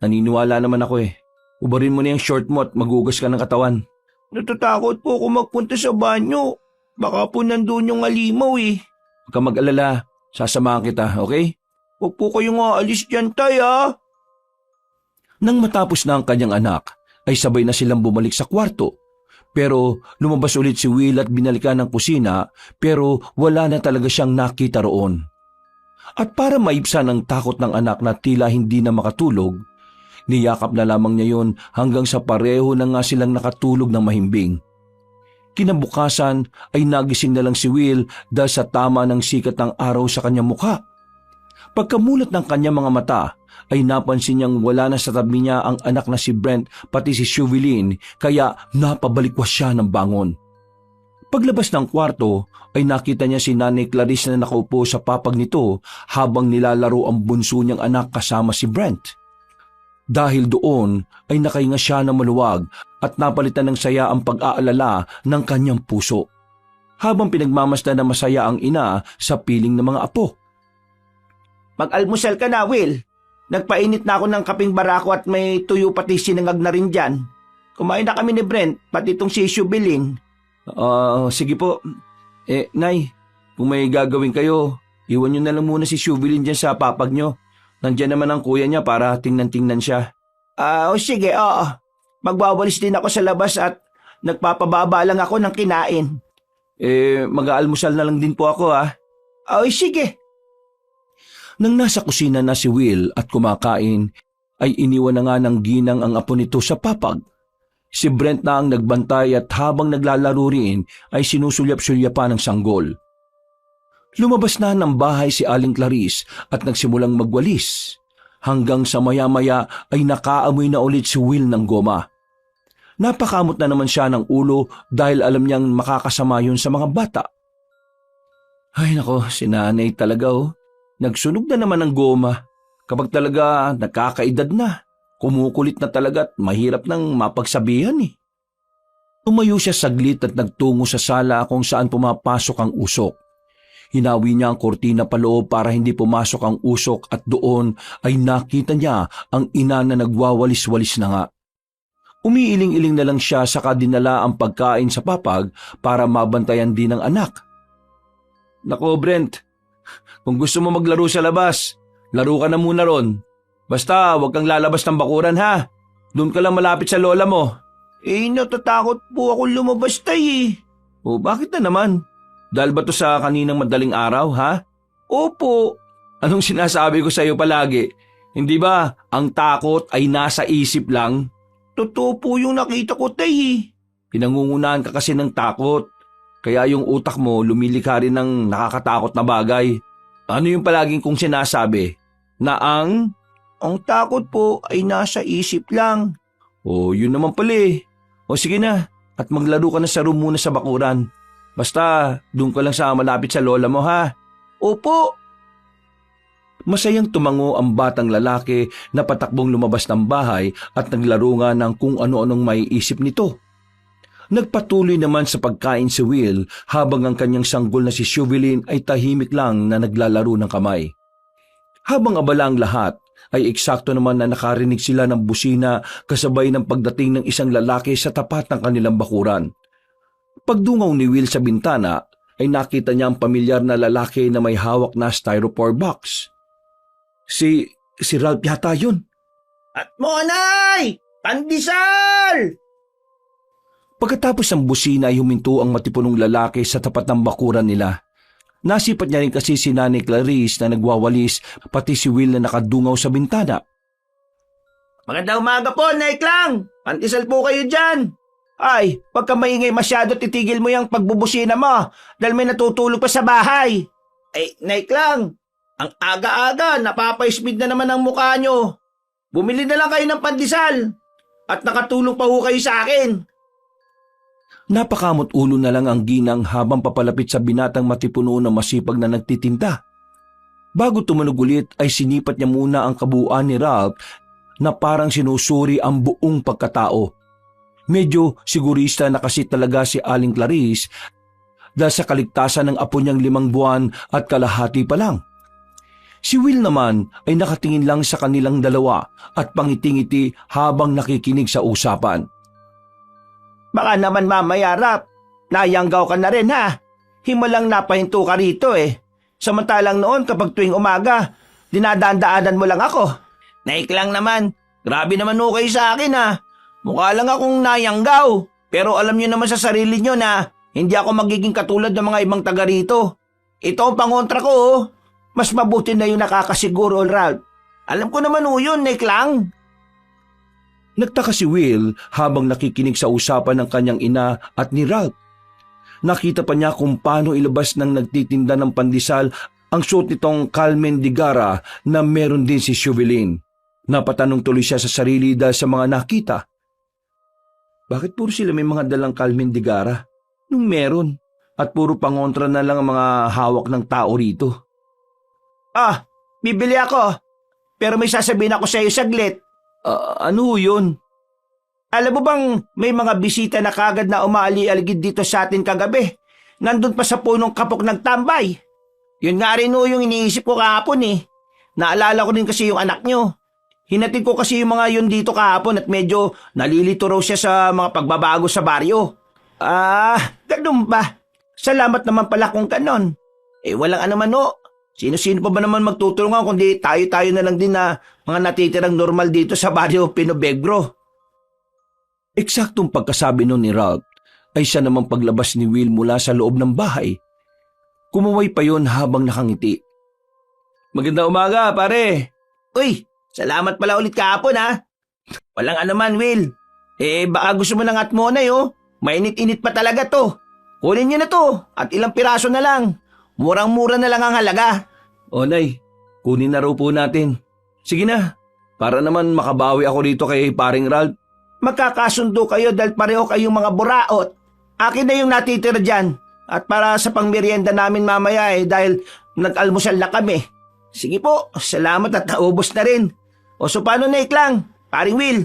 naniniwala naman ako eh. Ubarin mo na yung short mo at magugas ka ng katawan. Natatakot po ako magpunta sa banyo. Baka po nandun yung halimaw eh. Huwag kang mag-alala, Sasamahan kita, okay? Huwag po kayong aalis dyan, tay, ha? Nang matapos na ang kanyang anak, ay sabay na silang bumalik sa kwarto. Pero lumabas ulit si Will at binalikan ng kusina pero wala na talaga siyang nakita roon. At para maibsan ang takot ng anak na tila hindi na makatulog, niyakap na lamang niya yon hanggang sa pareho na nga silang nakatulog ng mahimbing. Kinabukasan ay nagising na lang si Will dahil sa tama ng sikat ng araw sa kanyang mukha. Pagkamulat ng kanyang mga mata, ay napansin niyang wala na sa tabi niya ang anak na si Brent pati si Shevelyn kaya napabalikwas siya ng bangon. Paglabas ng kwarto ay nakita niya si Nanay Clarice na nakaupo sa papag nito habang nilalaro ang bunso niyang anak kasama si Brent. Dahil doon ay nakahinga siya ng maluwag at napalitan ng saya ang pag-aalala ng kanyang puso. Habang pinagmamasdan na masaya ang ina sa piling ng mga apo. Mag-almusal ka na, Will. Nagpainit na ako ng kaping barako at may tuyo pati sinangag na rin dyan. Kumain na kami ni Brent, pati itong si Shevelyn. Sige po. Nay, kung may gagawin kayo, iwan niyo na lang muna si Shevelyn dyan sa papag niyo. Nandiyan naman ang kuya niya para tingnan-tingnan siya. Sige, oo. Magwawalis din ako sa labas at nagpapababa lang ako ng kinain. Mag-aalmusal na lang din po ako Sige. Nang nasa kusina na si Will at kumakain, ay iniwan na nga ng ginang ang apo nito sa papag. Si Brent na ang nagbantay at habang naglalaro rin ay sinusulyap-sulyapan ng sanggol. Lumabas na ng bahay si Aling Clarice at nagsimulang magwalis. Hanggang sa maya-maya ay nakaamoy na ulit si Will ng goma. Napakamot na naman siya ng ulo dahil alam niyang makakasama yun sa mga bata. Ay nako, si nanay talaga Nagsunog na naman ng goma. Kapag talaga nakakaedad na, kumukulit na talaga at mahirap nang mapagsabihan Tumayo siya saglit at nagtungo sa sala kung saan pumapasok ang usok. Hinawi niya ang kortina paloob para hindi pumasok ang usok at doon ay nakita niya ang ina na nagwawalis-walis na nga. Umiiling-iling na lang siya saka dinala ang pagkain sa papag para mabantayan din ng anak. Nako Brent, kung gusto mo maglaro sa labas, laro ka na muna ron. Basta huwag kang lalabas ng bakuran ha. Doon ka lang malapit sa lola mo. Natatakot po ako lumabas tay Bakit na naman? Dahil ba to sa kaninang madaling araw ha? Opo. Anong sinasabi ko sa iyo palagi? Hindi ba ang takot ay nasa isip lang? Totoo po yung nakita ko tay Pinangungunahan ka kasi ng takot. Kaya yung utak mo lumilikha rin ng nakakatakot na bagay. Ano yung palaging kong sinasabi? Na ang takot po ay nasa isip lang. Yun naman pala sige na, at maglaro ka na sa room muna sa bakuran. Basta, doon ka lang sa malapit sa lola mo ha. Opo. Masayang tumango ang batang lalaki na patakbong lumabas ng bahay at naglaro nga ng kung ano-anong maiisip nito. Nagpatuloy naman sa pagkain si Will habang ang kanyang sanggol na si Shevelyn ay tahimik lang na naglalaro ng kamay. Habang abala ang lahat, ay eksakto naman na nakarinig sila ng busina kasabay ng pagdating ng isang lalaki sa tapat ng kanilang bakuran. Pagdungaw ni Will sa bintana, ay nakita niya ang pamilyar na lalaki na may hawak na styrofoam box. Si Ralph yata yun. At monay! Pandesal! Pagkatapos ng busina ay huminto ang matipunong lalaki sa tapat ng bakuran nila. Nasipat niya rin kasi si Nanay Clarice na nagwawalis pati si Will na nakadungaw sa bintana. Magandang umaga po, Nay Klang! Pandesal po kayo dyan! Ay, pagka maingay masyado titigil mo yung pagbubusina mo dahil may natutulog pa sa bahay. Nay Klang, ang aga-aga napapaismid na naman ang mukha nyo. Bumili na lang kayo ng pandesal at nakatulong pa ho kayo sa akin. Napakamot ulo na lang ang ginang habang papalapit sa binatang matipuno na masipag na nagtitinda. Bago tumunog ulit ay sinipat niya muna ang kabuuan ni Ralph na parang sinusuri ang buong pagkatao. Medyo sigurista na kasi talaga si Aling Clarice dahil sa kaligtasan ng apo niyang 5 buwan at kalahati pa lang. Si Will naman ay nakatingin lang sa kanilang dalawa at pangiting-ngiti habang nakikinig sa usapan. Baka naman mamaya, Rap, nayanggaw ka na rin ha. Himalang napahinto ka rito Samantalang noon kapag tuwing umaga, dinadaan-daanan mo lang ako. Naiklang naman, grabe naman ho kayo sa akin ha. Mukha lang akong nayanggaw. Pero alam niyo naman sa sarili niyo na hindi ako magiging katulad ng mga ibang taga rito. Ito ang pangontra ko oh. Mas mabuti na yung nakakasiguro, Ralph. Alam ko naman ho yun, Naiklang. Nagtaka si Will habang nakikinig sa usapan ng kanyang ina at ni Ralph. Nakita pa niya kung paano ilabas ng nagtitinda ng pandesal ang suot nitong Carmen Digara na meron din si Chauvelin. Napatanong tuloy siya sa sarili dahil sa mga nakita. Bakit puro sila may mga dalang Carmen Digara? Nung meron. At puro pangontra na lang ang mga hawak ng tao rito. Bibili ako. Pero may sasabihin ako sa iyo saglit. Ano yun? Alam mo bang may mga bisita na kagad na umaali-aligid dito sa atin kagabi? Nandun pa sa punong kapok nagtambay. Yun nga rin yung iniisip ko kahapon eh. Naalala ko din kasi yung anak nyo. Hinatid ko kasi yung mga yun dito kahapon at medyo nalilito raw siya sa mga pagbabago sa baryo. Ganun ba? Salamat naman pala kung ganon. Walang anuman o. Sino-sino pa ba naman magtutulungan kundi tayo-tayo na lang din na mga natitirang normal dito sa baryo Pinobegro. Eksaktong pagkasabi nun ni Ralph ay siya namang paglabas ni Will mula sa loob ng bahay. Kumuway pa yon habang nakangiti. Magandang umaga, pare. Uy, salamat pala ulit kahapon ha. Walang anuman, Will. Baka gusto mo ng atmonay oh. Mainit-init pa talaga to. Kunin niyo na to at ilang piraso na lang. Murang-mura na lang ang halaga. O Nay, kunin na raw po natin. Sige na, para naman makabawi ako rito kay paring Ralph. Magkakasundo kayo dahil pareho kayong mga buraot. Akin na yung natitira dyan. At para sa pangmerienda namin mamaya dahil nag-almusal na kami. Sige po, salamat at naubos na rin. O so paano Naiklang? Paring Will,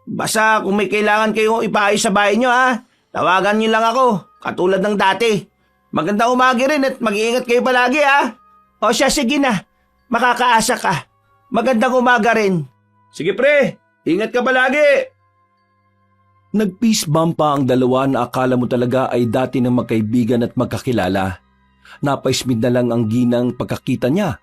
basta kung may kailangan kayong ipaayos sa bahay nyo ha, tawagan nyo lang ako, katulad ng dati. Magandang umaga rin at mag-iingat kayo palagi ha. O siya, sige na. Makakaasa ka. Magandang umaga rin. Sige pre, ingat ka palagi. Nag-peace bump pa ang dalawa na akala mo talaga ay dati ng magkaibigan at magkakilala. Napaismid na lang ang ginang pagkakita niya.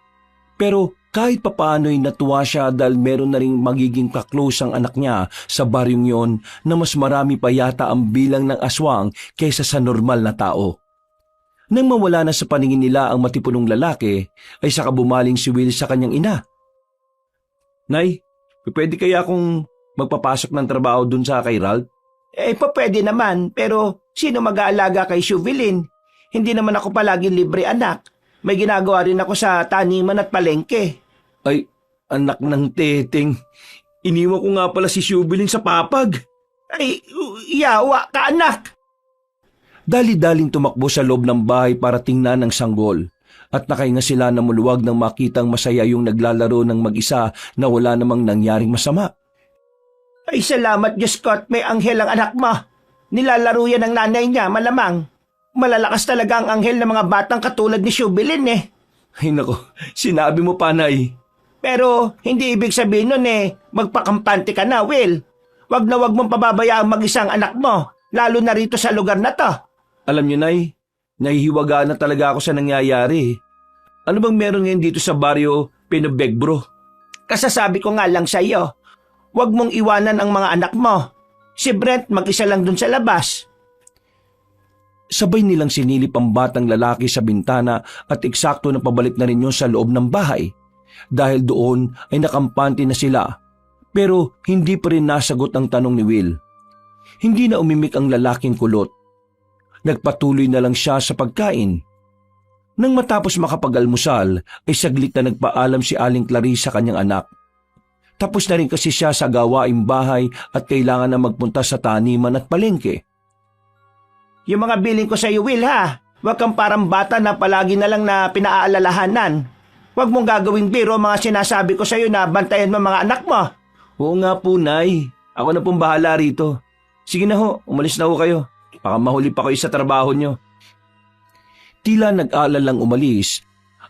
Pero kahit papaano'y natuwa siya dahil meron na ring magiging kaklose ang anak niya sa baryong yon na mas marami pa yata ang bilang ng aswang kaysa sa normal na tao. Nang mawala na sa paningin nila ang matipunong lalaki, ay saka bumaling si Will sa kanyang ina. Nay, pwede kaya akong magpapasok ng trabaho dun sa kay Ralph? Pwede naman, pero sino mag-aalaga kay Chauvelin? Hindi naman ako palagi libre anak. May ginagawa rin ako sa taniman at palengke. Ay, anak ng teteng. Iniwan ko nga pala si Chauvelin sa papag. Yawa ka anak! Dali-daling tumakbo sa loob ng bahay para tingnan ang sanggol. At nakahinga sila na muluwag nang makitang masaya yung naglalaro ng mag-isa na wala namang nangyaring masama. Ay salamat Diyos ko at may anghel ang anak mo. Nilalaro yan ng nanay niya, malamang. Malalakas talaga ang anghel ng mga batang katulad ni Chauvelin eh. Ay nako, sinabi mo pa Nay. Pero hindi ibig sabihin nun magpakampante ka na, Will. Wag na wag mong pababayaan mag-isang anak mo, lalo na rito sa lugar na to. Alam niyo Nay, nahihiwagaan na talaga ako sa nangyayari. Ano bang meron ngayon dito sa baryo Pinobegro? Kasasabi ko nga lang sa iyo, wag mong iwanan ang mga anak mo. Si Brent mag-isa lang dun sa labas. Sabay nilang sinilip ang batang lalaki sa bintana at eksakto na pabalik na rin yun sa loob ng bahay. Dahil doon ay nakampante na sila. Pero hindi pa rin nasagot ang tanong ni Will. Hindi na umimik ang lalaking kulot. Nagpatuloy na lang siya sa pagkain. Nang matapos makapag-almusal, ay saglit na nagpaalam si Aling Clarice sa kanyang anak. Tapos na rin kasi siya sa gawaing bahay at kailangan na magpunta sa taniman at palengke. Yung mga billing ko sa iyo, Will ha. Huwag kang parang bata na palagi na lang na pinaalalahanan. Huwag mong gagawing biro mga sinasabi ko sa iyo na bantayan mo mga anak mo. Oo nga po Nay, ako na pong bahala rito. Sige na ho, umalis na ho kayo. Baka mahuli pa kayo sa trabaho nyo. Tila nag-aalalang umalis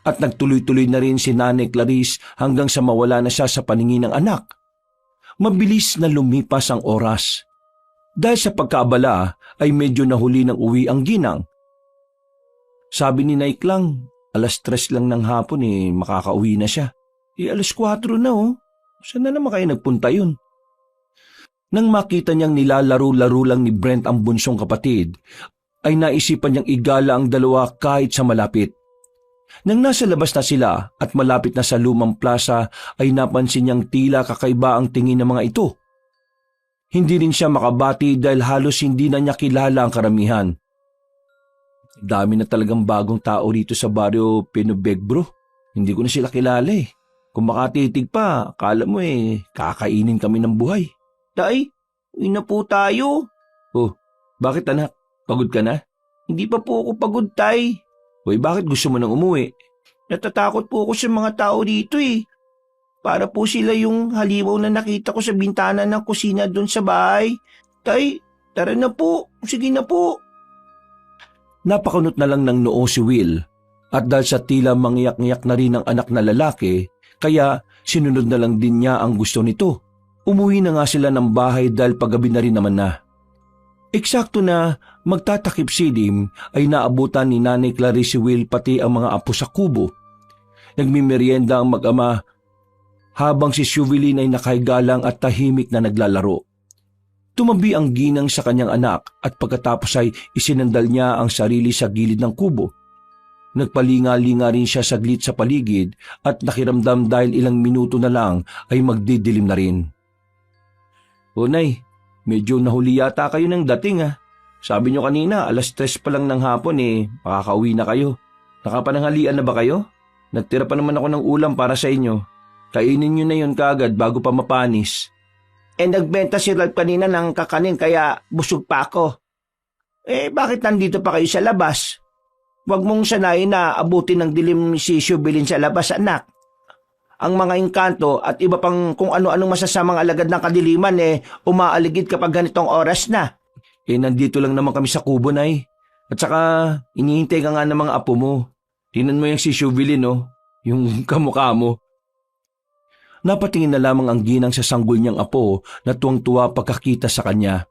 at nagtuloy-tuloy na rin si Nanay Clarice hanggang sa mawala na siya sa paningin ng anak. Mabilis na lumipas ang oras. Dahil sa pagkaabala ay medyo nahuli ng uwi ang ginang. Sabi ni Naiklang, Alas 3 lang ng hapon makakauwi na siya. Alas 4 na oh. Saan na naman kayo nagpunta yun? Nang makita niyang nilalaro-laro lang ni Brent ang bunsong kapatid, ay naisipan niyang igala ang dalawa kahit sa malapit. Nang nasa labas na sila at malapit na sa lumang plaza ay napansin niyang tila kakaiba ang tingin ng mga ito. Hindi rin siya makabati dahil halos hindi na niya kilala ang karamihan. Dami na talagang bagong tao dito sa baryo Pinubeg bro. Hindi ko na sila kilala eh. Kung makatitig pa, akala mo kakainin kami ng buhay. Tay, uwi na po tayo. Oh, bakit anak? Pagod ka na? Hindi pa po ako pagod, tay. Hoy, bakit gusto mo nang umuwi? Natatakot po ako sa mga tao dito eh. Para po sila yung halimaw na nakita ko sa bintana ng kusina doon sa bahay. Tay, tara na po. Sige na po. Napakunot na lang ng noo si Will at dahil sa tila mangyak-ngyak na rin ang anak na lalaki, kaya sinunod na lang din niya ang gusto nito. Umuwi na nga sila ng bahay dahil paggabi na rin naman na. Eksakto na magtatakip silim ay naabutan ni Nanay Clarice si Will pati ang mga apo sa kubo. Nagmimerienda ang mag-ama habang si Shuvilin ay nakahiga lang at tahimik na naglalaro. Tumabi ang ginang sa kanyang anak at pagkatapos ay isinandal niya ang sarili sa gilid ng kubo. Nagpalinga-linga rin siya saglit sa paligid at nakiramdam dahil ilang minuto na lang ay magdidilim na rin. O Nay, medyo nahuli yata kayo ng dating ah. Sabi niyo kanina alas 3 pa lang ng hapon makakauwi na kayo. Nakapananghalian na ba kayo? Nagtira pa naman ako ng ulam para sa inyo. Kainin niyo na yun kaagad bago pa mapanis. Nagbenta si Ralph kanina ng kakanin kaya busog pa ako. Bakit nandito pa kayo sa labas? Huwag mong sanayin na abutin ng dilim si Shubilin sa labas, anak. Ang mga engkanto at iba pang kung ano-anong masasamang alagad ng kadiliman umaaligid kapag ganitong oras na. Nandito lang naman kami sa kubo, Nay. At saka, inihintay ka nga ng mga apo mo. Tingnan mo yung si Shubilin, yung kamukha mo. Napatingin na lamang ang ginang sa sanggol niyang apo na tuwang-tuwa pagkakita sa kanya.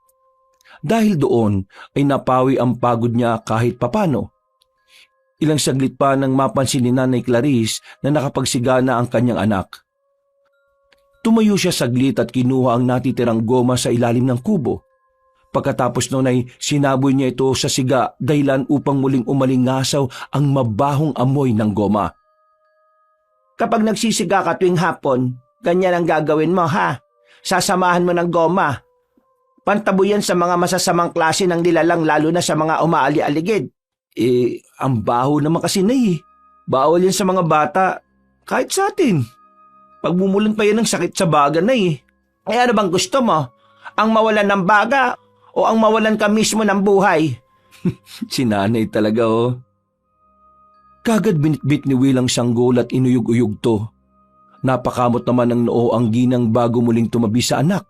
Dahil doon ay napawi ang pagod niya kahit papano. Ilang saglit pa nang mapansin ni Nanay Clarice na nakapagsigana ang kanyang anak. Tumayo siya saglit at kinuha ang natitirang goma sa ilalim ng kubo. Pagkatapos noon ay sinaboy niya ito sa siga dahilan upang muling umalingasaw ang mabahong amoy ng goma. Kapag nagsisiga ka tuwing hapon, ganyan ang gagawin mo ha. Sasamahan mo ng goma. Pantabo yan sa mga masasamang klase ng nilalang lalo na sa mga umaali-aligid. Ang baho naman kasi na Bawal yan sa mga bata. Kahit sa atin. Pagmumulan pa yan ng sakit sa baga na Ano bang gusto mo? Ang mawalan ng baga o ang mawalan ka mismo ng buhay? Si Nanay talaga Kagad binitbit ni Will ang sanggol at inuyog-uyog to. Napakamot naman ng noo ang ginang bago muling tumabi sa anak.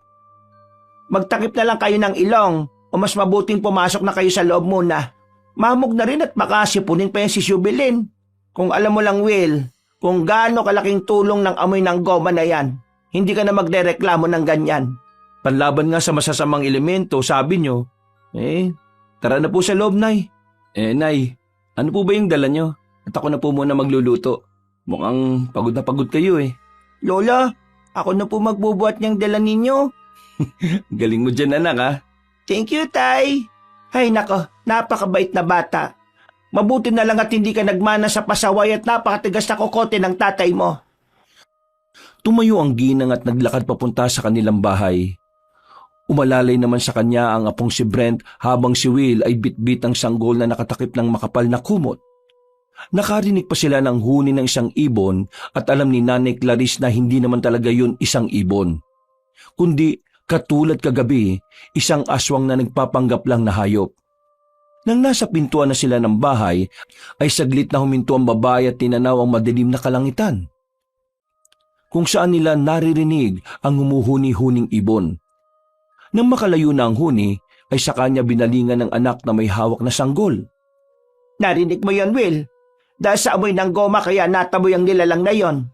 Magtakip na lang kayo ng ilong o mas mabuting pumasok na kayo sa loob muna. Mamog na rin at baka sipunin pa yan si Shubilin. Kung alam mo lang, Will, kung gaano kalaking tulong ng amoy ng goma na yan, hindi ka na magdereklamo ng ganyan. Panlaban nga sa masasamang elemento, sabi nyo. Tara na po sa loob, Nay. Nay, ano po ba yung dala nyo? At ako na po muna magluluto. Mukhang pagod na pagod kayo Lola, ako na po magbubuhat niyang dala ninyo. Galing mo dyan, anak Thank you, Tay. Ay nako, napakabait na bata. Mabuti na lang at hindi ka nagmana sa pasaway at napakatigas na kokote ng tatay mo. Tumayo ang ginang at naglakad papunta sa kanilang bahay. Umalalay naman sa kanya ang apong si Brent habang si Will ay bitbit ang sanggol na nakatakip ng makapal na kumot. Nakarinig pa sila ng huni ng isang ibon at alam ni Nanay Clarice na hindi naman talaga yun isang ibon. Kundi katulad kagabi, isang aswang na nagpapanggap lang na hayop. Nang nasa pintuan na sila ng bahay, ay saglit na huminto ang babae at tinanaw ang madilim na kalangitan. Kung saan nila naririnig ang humuhuni-huning ibon. Nang makalayo na ang huni, ay sa kanya binalingan ng anak na may hawak na sanggol. Narinig mo yon, Will? Dahil sa amoy ng goma kaya nataboy ang nilalang na yon.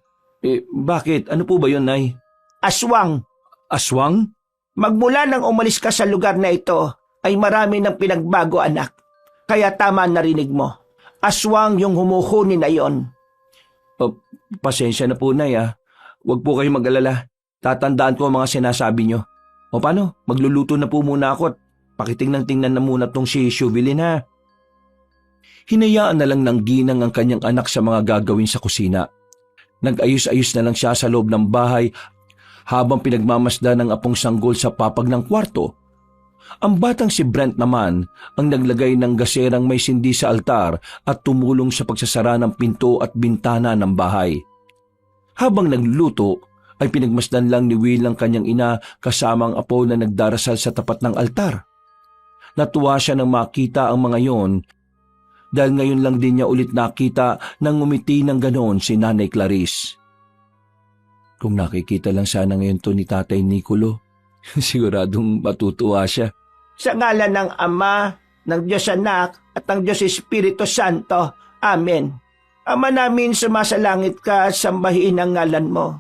Bakit? Ano po ba yun, Nay? Aswang. Aswang? Magmula nang umalis ka sa lugar na ito, ay marami ng pinagbago, anak. Kaya tama narinig mo. aswang yung humuhuni na yon. Pasensya na po, Nay, ah. Huwag po kayong mag-alala. Tatandaan ko ang mga sinasabi nyo. O paano? Magluluto na po muna ako at pakitingnan na muna tong si Shubilin, ha? Hinayaan na lang ng ginang ang kanyang anak sa mga gagawin sa kusina. Nag-ayos-ayos na lang siya sa loob ng bahay habang pinagmamasdan ng apong sanggol sa papag ng kwarto. Ang batang si Brent naman ang naglagay ng gaserang may sindi sa altar at tumulong sa pagsasara ng pinto at bintana ng bahay. Habang nagluluto, ay pinagmasdan lang ni Will ang kanyang ina kasama ang apo na nagdarasal sa tapat ng altar. Natuwa siya nang makita ang mga yon dahil ngayon lang din niya ulit nakita nang ngumiti ng ganoon si Nanay Clarice. Kung nakikita lang sana ngayon to ni Tatay Nicolo, siguradong matutuwa siya. Sa ngalan ng Ama, ng Diyos Anak, at ng Diyos Espiritu Santo. Amen. Ama namin, sumasalangit ka at sambahin ang ngalan mo.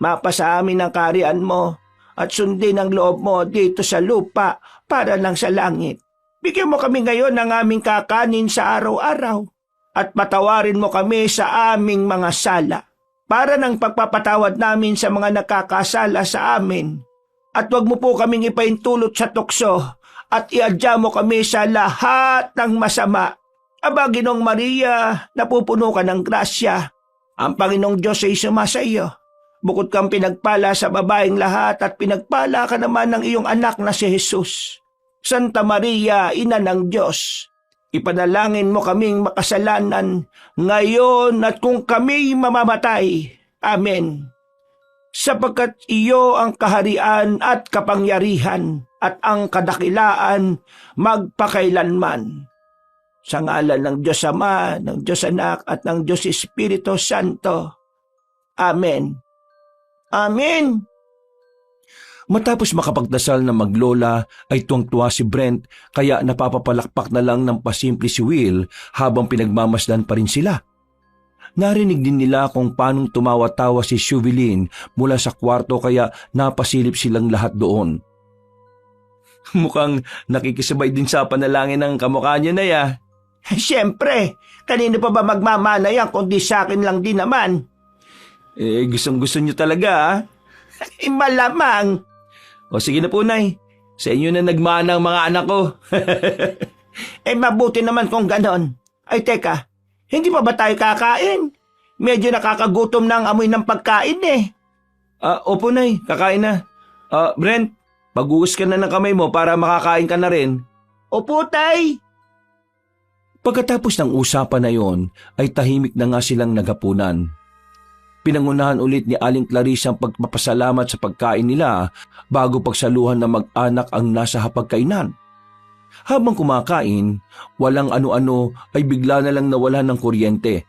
Mapasa amin ang kaharian mo at sundin ang loob mo dito sa lupa para lang sa langit. Bigyan mo kami ngayon ng aming kakanin sa araw-araw at patawarin mo kami sa aming mga sala para ng pagpapatawad namin sa mga nakakasala sa amin. At huwag mo po kaming ipaintulot sa tukso at iadya mo kami sa lahat ng masama. Aba, Ginoong Maria, napupuno ka ng grasya. Ang Panginoong Diyos ay sumasa iyo. Bukod kang pinagpala sa babaeng lahat at pinagpala ka naman ng iyong anak na si Jesus. Santa Maria, Ina ng Diyos, ipanalangin mo kaming makasalanan ngayon at kung kami mamamatay. Amen. Sapagkat iyo ang kaharian at kapangyarihan at ang kadakilaan magpakailanman. Sa ngalan ng Diyos Ama, ng Diyos Anak at ng Diyos Espiritu Santo. Amen. Amen. Matapos makapagdasal na maglola ay tuwang-tuwa si Brent kaya napapapalakpak na lang ng pasimple si Will habang pinagmamasdan pa rin sila. Narinig din nila kung paanong tumawa-tawa si Shubilin mula sa kwarto kaya napasilip silang lahat doon. Mukhang nakikisabay din sa panalangin ng kamukha niya na ya. Siyempre, kanino pa ba magmamana yan kundi sa akin lang din naman? Gustong-gusto niyo talaga, ah. Malamang. O sige na po, Nay. Sa inyo na nagmana ang mga anak ko. Mabuti naman kung ganon. Ay teka, hindi pa ba tayo kakain? Medyo nakakagutom na ang amoy ng pagkain eh. Opo, Nay. Kakain na. Brent, pag-uus ka na ng kamay mo para makakain ka na rin. Opo, Tay. Pagkatapos ng usapan na yon, ay tahimik na nga silang naghapunan. Pinangunahan ulit ni Aling Clarice ang pagpapasalamat sa pagkain nila bago pagsaluhan ng mag-anak ang nasa hapagkainan. Habang kumakain, walang ano-ano ay bigla na lang nawalan ng kuryente.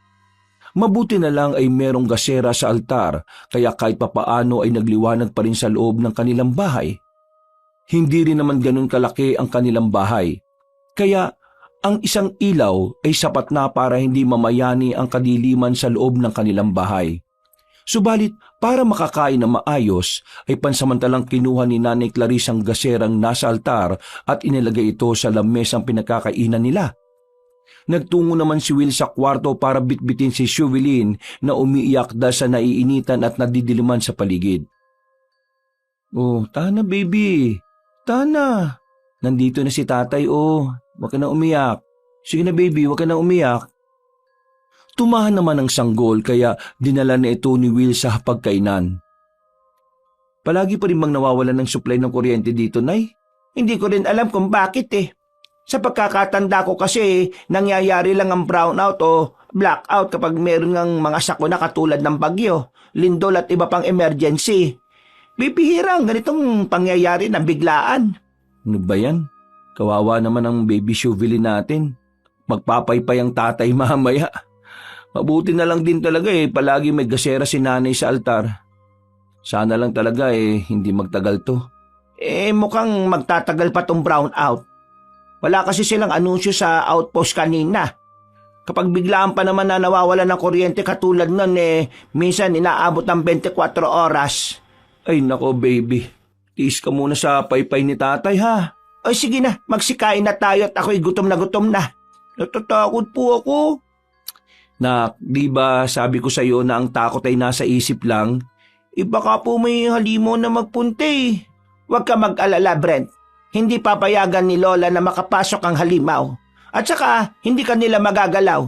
Mabuti na lang ay merong gasera sa altar kaya kahit papaano ay nagliwanag pa rin sa loob ng kanilang bahay. Hindi rin naman ganun kalaki ang kanilang bahay. Kaya ang isang ilaw ay sapat na para hindi mamayani ang kadiliman sa loob ng kanilang bahay. Subalit, para makakain na maayos, ay pansamantalang kinuha ni Nanay Clarice ang gaserang nasa altar at inilagay ito sa lamesang pinagkakainan nila. Nagtungo naman si Will sa kwarto para bitbitin si Shubilin na umiiyak dahil sa naiinitan at nadidiliman sa paligid. Oh, tana baby, tana. Nandito na si tatay oh, huwag ka na umiyak. Sige na baby, huwag ka na umiyak. Tumahan naman ang sanggol kaya dinala na ito ni Will sa hapagkainan. Palagi pa rin bang nawawalan ng supply ng kuryente dito, Nay? Hindi ko rin alam kung bakit eh. Sa pagkakatanda ko kasi nangyayari lang ang brownout o blackout kapag meron ng mga sakuna katulad ng bagyo, lindol at iba pang emergency. Bibihira ang ganitong pangyayari na biglaan. Ano ba yan? Kawawa naman ang baby Shubilin natin. Magpapaypay ang tatay mamaya. Mabuti na lang din talaga palagi may gasera si nanay sa altar. Sana lang talaga hindi magtagal to. Mukhang magtatagal pa tong brownout. Wala kasi silang anunsyo sa outpost kanina. Kapag biglaan pa naman na nawawala ng kuryente katulad nun minsan inaabot ng 24 oras. Ay nako baby, tiis ka muna sa paypay ni tatay ha. Ay sige na, magsikain na tayo at ako'y gutom na gutom na. Natatakot po ako. Nak, di ba sabi ko sa iyo na ang takot ay nasa isip lang? Baka po may halimaw na magpunta eh. Huwag ka mag-alala, Brent. Hindi papayagan ni Lola na makapasok ang halimaw. At saka, hindi ka nila magagalaw.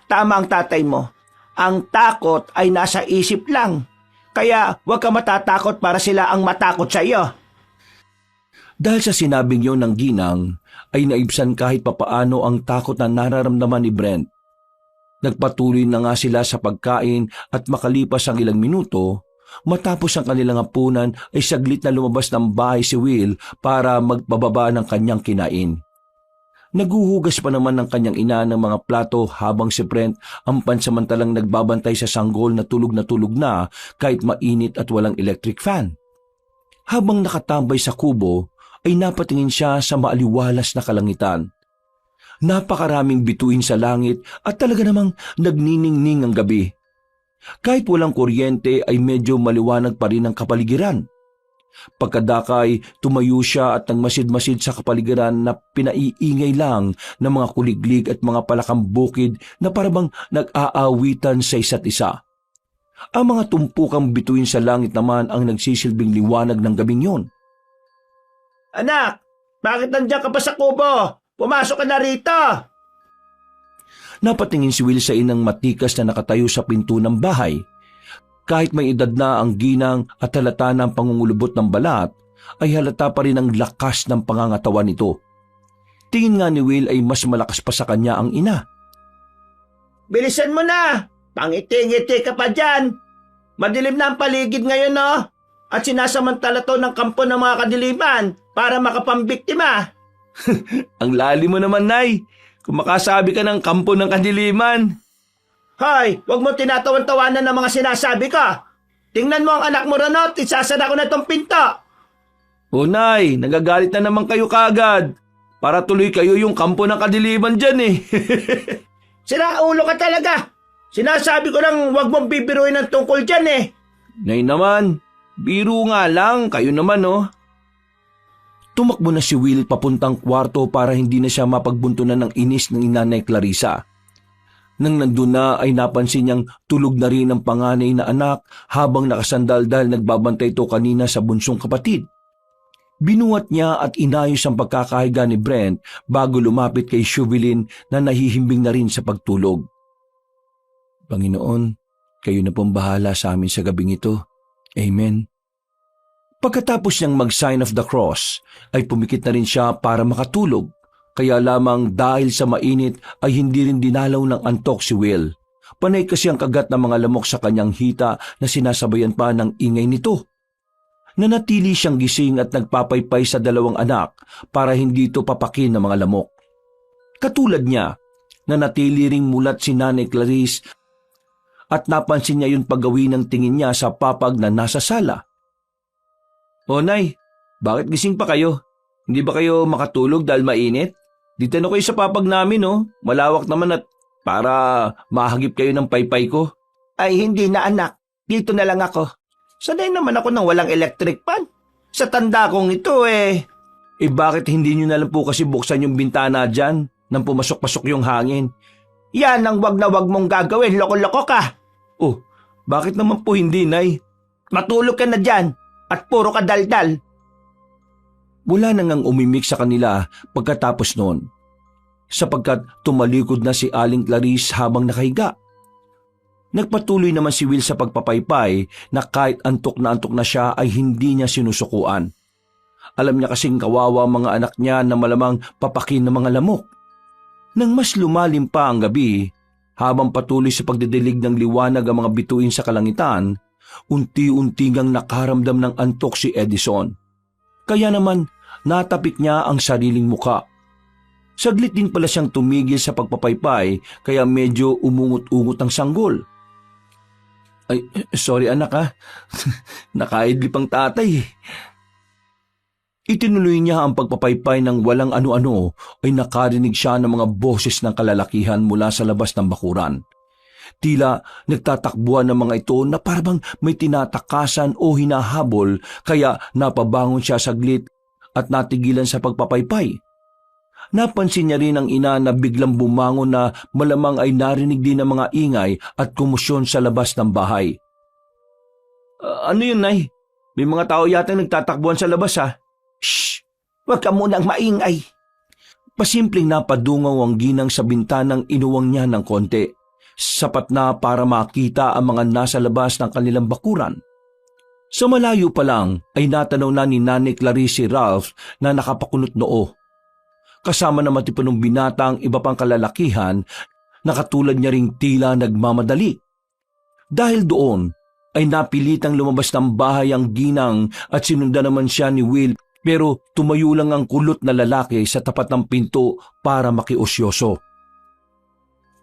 Tama ang tatay mo. Ang takot ay nasa isip lang. Kaya huwag ka matatakot para sila ang matakot sa iyo. Dahil sa sinabing yon ng ginang, ay naibsan kahit papaano ang takot na nararamdaman ni Brent. Nagpatuloy na nga sila sa pagkain at makalipas ang ilang minuto, matapos ang kanilang hapunan ay saglit na lumabas ng bahay si Will para magbababa ng kanyang kinain. Naguhugas pa naman ng kanyang ina ng mga plato habang si Brent ang pansamantalang nagbabantay sa sanggol na tulog na kahit mainit at walang electric fan. Habang nakatambay sa kubo ay napatingin siya sa maaliwalas na kalangitan. Napakaraming bituin sa langit at talaga namang nagniningning ang gabi. Kahit walang kuryente ay medyo maliwanag pa rin ang kapaligiran. Pagkadakay, tumayo siya at nagmasid-masid sa kapaligiran na pinaiingay lang ng mga kuliglig at mga palakang bukid na parabang nag-aawitan sa isa't isa. Ang mga tumpukang bituin sa langit naman ang nagsisilbing liwanag ng gabing yon. Anak, bakit nandiyan ka pa sa kubo? Pumasok ka na rito! Napatingin si Will sa inang matikas na nakatayo sa pinto ng bahay. Kahit may edad na ang ginang at halata na ang pangungulubot ng balat, ay halata pa rin ang lakas ng pangangatawan nito. Tingin nga ni Will ay mas malakas pa sa kanya ang ina. Bilisan mo na! Pangiti-ngiti ka pa dyan! Madilim na ang paligid ngayon, no? At sinasamantala to ng kampo ng mga kadiliman para makapambiktima. Ang lalim mo naman, Nay. Kung makasabi ka ng kampo ng kadiliman. Hoy, wag mo tinatawan-tawanan ng mga sinasabi ko. Tingnan mo ang anak mo ron at isasara ko na itong pinto. O Nay, nagagalit na naman kayo kagad. Para tuloy kayo yung kampo ng kadiliman dyan eh. Sira ulo ka talaga. Sinasabi ko lang wag mong bibiruin ng tungkol dyan eh. Nay naman, biro nga lang, kayo naman oh. Tumakbo na si Will papuntang kwarto para hindi na siya mapagbuntunan ng inis ng inanay Clarissa. Nang nandun na ay napansin niyang tulog na rin ang panganay na anak habang nakasandal dahil nagbabantay ito kanina sa bunsong kapatid. Binuhat niya at inayos ang pagkakahiga ni Brent bago lumapit kay Shuvilin na nahihimbing na rin sa pagtulog. Panginoon, kayo na pong bahala sa amin sa gabing ito. Amen. Pagkatapos niyang mag-sign of the cross, ay pumikit na rin siya para makatulog. Kaya lamang dahil sa mainit ay hindi rin dinalaw ng antok si Will. Panay kasi ang kagat ng mga lamok sa kanyang hita na sinasabayan pa ng ingay nito. Nanatili siyang gising at nagpapaypay sa dalawang anak para hindi ito papakin ng mga lamok. Katulad niya, nanatili ring mulat si Nanay Clarice at napansin niya yung paggawin ng tingin niya sa papag na nasa sala. O Nay, bakit gising pa kayo? Hindi ba kayo makatulog dahil mainit? Dito na kayo sa papag namin oh. Malawak naman at para mahagip kayo ng paypay ko. Ay hindi na anak, dito na lang ako. Sanay naman ako ng walang electric fan. Sa tanda kong ito eh. Eh bakit hindi nyo na lang po kasi buksan yung bintana dyan nang pumasok-pasok yung hangin? Yan ang wag na wag mong gagawin, loko-loko ka. Oh, bakit naman po hindi, Nay? Matulog ka na dyan at puro ka daldal. Wala nang ang umimik sa kanila pagkatapos noon, sapagkat tumalikod na si Aling Clarice habang nakahiga. Nagpatuloy naman si Will sa pagpapaypay na kahit antok na siya ay hindi niya sinusukuan. Alam niya kasing kawawa mga anak niya na malamang papakin ng mga lamok. Nang mas lumalim pa ang gabi, habang patuloy sa pagdidilig ng liwanag ang mga bituin sa kalangitan, unti-unti ngang nakaramdam ng antok si Edison. Kaya naman, natapik niya ang sariling muka. Saglit din pala siyang tumigil sa pagpapaypay kaya medyo umungot-ungot ang sanggol. Ay, sorry anak ha. Nakaidlip ang tatay. Itinuloy niya ang pagpapaypay ng walang ano-ano ay nakarinig siya ng mga boses ng kalalakihan mula sa labas ng bakuran. Tila nagtatakbuhan ng mga ito na parang may tinatakasan o hinahabol kaya napabangon siya saglit at natigilan sa pagpapaypay. Napansin niya rin ang ina na biglang bumangon na malamang ay narinig din ng mga ingay at kumusyon sa labas ng bahay. Ano yun, Nay? May mga tao yata nagtatakbuhan sa labas, ha? Shh! Huwag ka munang maingay. Pasimpleng napadungaw ang ginang sa bintanang inuwang niya ng konti. Sapat na para makita ang mga nasa labas ng kanilang bakuran. Sa malayo pa lang ay natanaw na ni Nanay Clarice si Ralph na nakapakunot noo. Kasama na matipunong binata ang iba pang kalalakihan na katulad niya ring tila nagmamadali. Dahil doon ay napilitang lumabas ng bahay ang ginang at sinundan naman siya ni Will, pero tumayo lang ang kulot na lalaki sa tapat ng pinto para makiusyoso.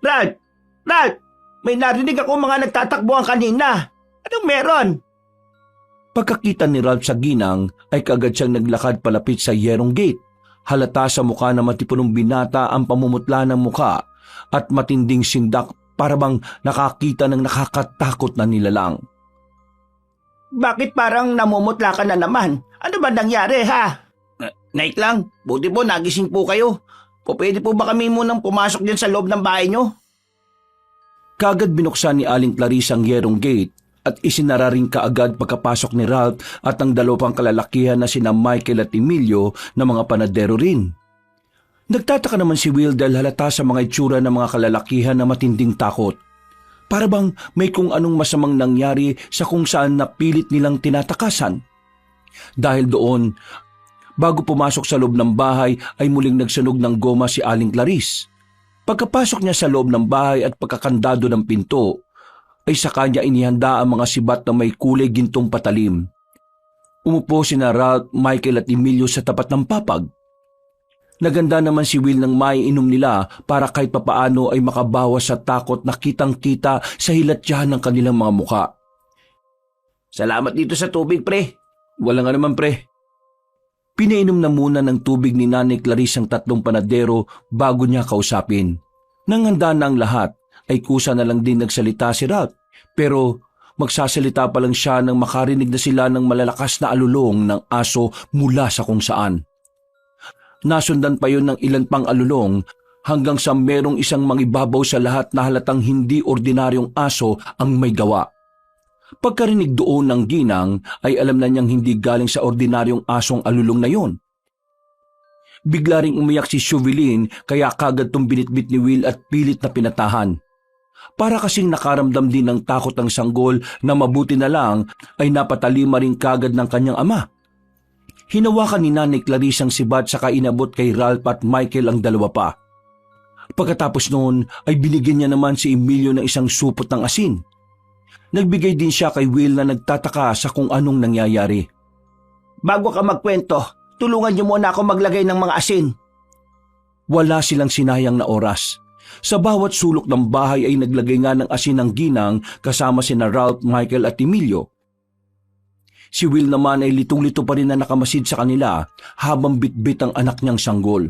Ralph! Ralph! May narinig ako mga nagtatakbuhan kanina. Anong meron? Pagkakita ni Ralph sa ginang ay kaagad siyang naglakad palapit sa yerong gate. Halata sa mukha na matipunong binata ang pamumutla ng mukha at matinding sindak para bang nakakita ng nakakatakot na nilalang. Bakit parang namumutla ka na naman? Ano ba nangyari, ha? Night lang, buti po nagising po kayo. Pwede po ba kami munang pumasok din sa loob ng bahay nyo? Kaagad binuksan ni Aling Clarice ang yerong gate at isinara rin kaagad pagkapasok ni Ralph at ang dalawang kalalakihan na sina Michael at Emilio na mga panadero rin. Nagtataka naman si Will dahil halata sa mga itsura ng mga kalalakihan na matinding takot. Para bang may kung anong masamang nangyari sa kung saan napilit nilang tinatakasan. Dahil doon, bago pumasok sa loob ng bahay ay muling nagsunog ng goma si Aling Clarice. Pagkapasok niya sa loob ng bahay at pagkakandado ng pinto, ay sa kanya inihanda ang mga sibat na may kulay gintong patalim. Umupo sina Ralph, Michael at Emilio sa tapat ng papag. Naganda naman si Will ng maiinom nila para kahit papaano ay makabawas sa takot na kitang-kita sa hilatyahan ng kanilang mga muka. Salamat dito sa tubig, pre. Wala nga naman, pre. Pinainom na muna ng tubig ni Nanay Clarice ang tatlong panadero bago niya kausapin. Nang handa na ang lahat, ay kusa na lang din nagsalita si Ralph. Pero magsasalita pa lang siya nang makarinig na sila ng malalakas na alulong ng aso mula sa kung saan. Nasundan pa yun ng ilan pang alulong hanggang sa merong isang mangibabaw sa lahat na halatang hindi ordinaryong aso ang may gawa. Pagkarinig doon ng ginang ay alam na niyang hindi galing sa ordinaryong asong alulong na yon. Bigla ring umiyak si Chauvelin kaya kagad tong binitbit ni Will at pilit na pinatahan. Para kasing nakaramdam din ng takot ang sanggol na mabuti na lang ay napatalima rin kagad ng kanyang ama. Hinawakan ni Nanay Clarice ang sibat saka inabot kay Ralph at Michael ang dalawa pa. Pagkatapos noon ay binigyan niya naman si Emilio ng isang supot ng asin. Nagbigay din siya kay Will na nagtataka sa kung anong nangyayari. Bago ka magkwento, tulungan niyo muna ako maglagay ng mga asin. Wala silang sinayang na oras. Sa bawat sulok ng bahay ay naglagay nga ng asin ng ginang kasama sina Ralph, Michael at Emilio. Si Will naman ay litong-lito pa rin na nakamasid sa kanila habang bitbit ang anak niyang sanggol.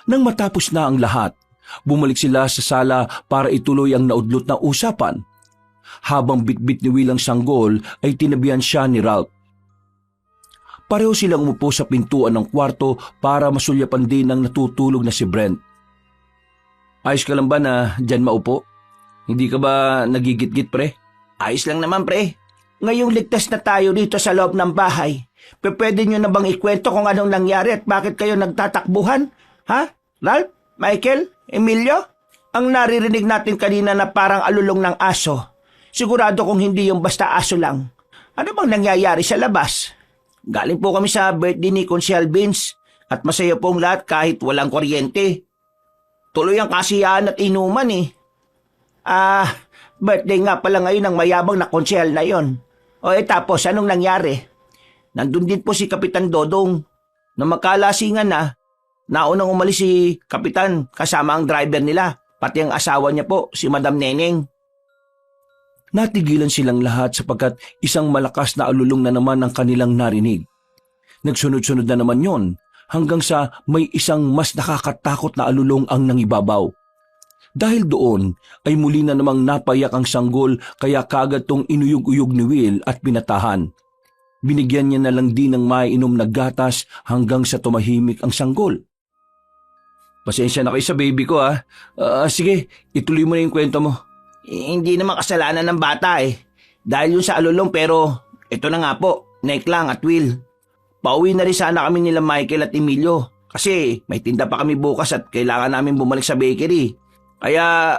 Nang matapos na ang lahat, bumalik sila sa sala para ituloy ang naudlot na usapan. Habang bitbit ni Will ang sanggol ay tinabihan siya ni Ralph. Pareho silang umupo sa pintuan ng kwarto para masulyapan din ng natutulog na si Brent. Ayos ka lang ba na dyan maupo? Hindi ka ba nagigit-git, pre? Ayos lang naman, pre. Ngayong ligtas na tayo dito sa loob ng bahay. Pwede nyo na bang ikwento kung anong nangyari at bakit kayo nagtatakbuhan? Ha? Ralph? Michael? Emilio? Ang naririnig natin kanina na parang alulong ng aso. Sigurado kung hindi yung basta aso lang. Ano bang nangyayari sa labas? Galing po kami sa birthday ni Consiel Vince at masaya pong lahat kahit walang kuryente. Tuloy ang kasiyahan at inuman eh. Birthday nga pala ngayon ng mayabang na Consiel na yon. O tapos anong nangyari? Nandun din po si Kapitan Dodong. Nang magkalasingan na, naunang umalis si Kapitan kasama ang driver nila, pati ang asawa niya po, si Madam Neneng. Natigilan silang lahat sapagkat isang malakas na alulong na naman ang kanilang narinig. Nagsunod-sunod na naman yon hanggang sa may isang mas nakakatakot na alulong ang nangibabaw. Dahil doon ay muli na namang napayak ang sanggol kaya kagad tong inuyog-uyog ni Will at pinatahan. Binigyan niya na lang din ng maiinom na gatas hanggang sa tumahimik ang sanggol. Pasensya na kayo sa baby ko ha. Sige, ituloy mo na yung kwento mo. Hindi naman kasalanan ng bata eh. Dahil yun sa alulong pero ito na nga po, Neklang at Will. Pauwi na rin sana kami nila Michael at Emilio kasi may tinda pa kami bukas at kailangan namin bumalik sa bakery. Kaya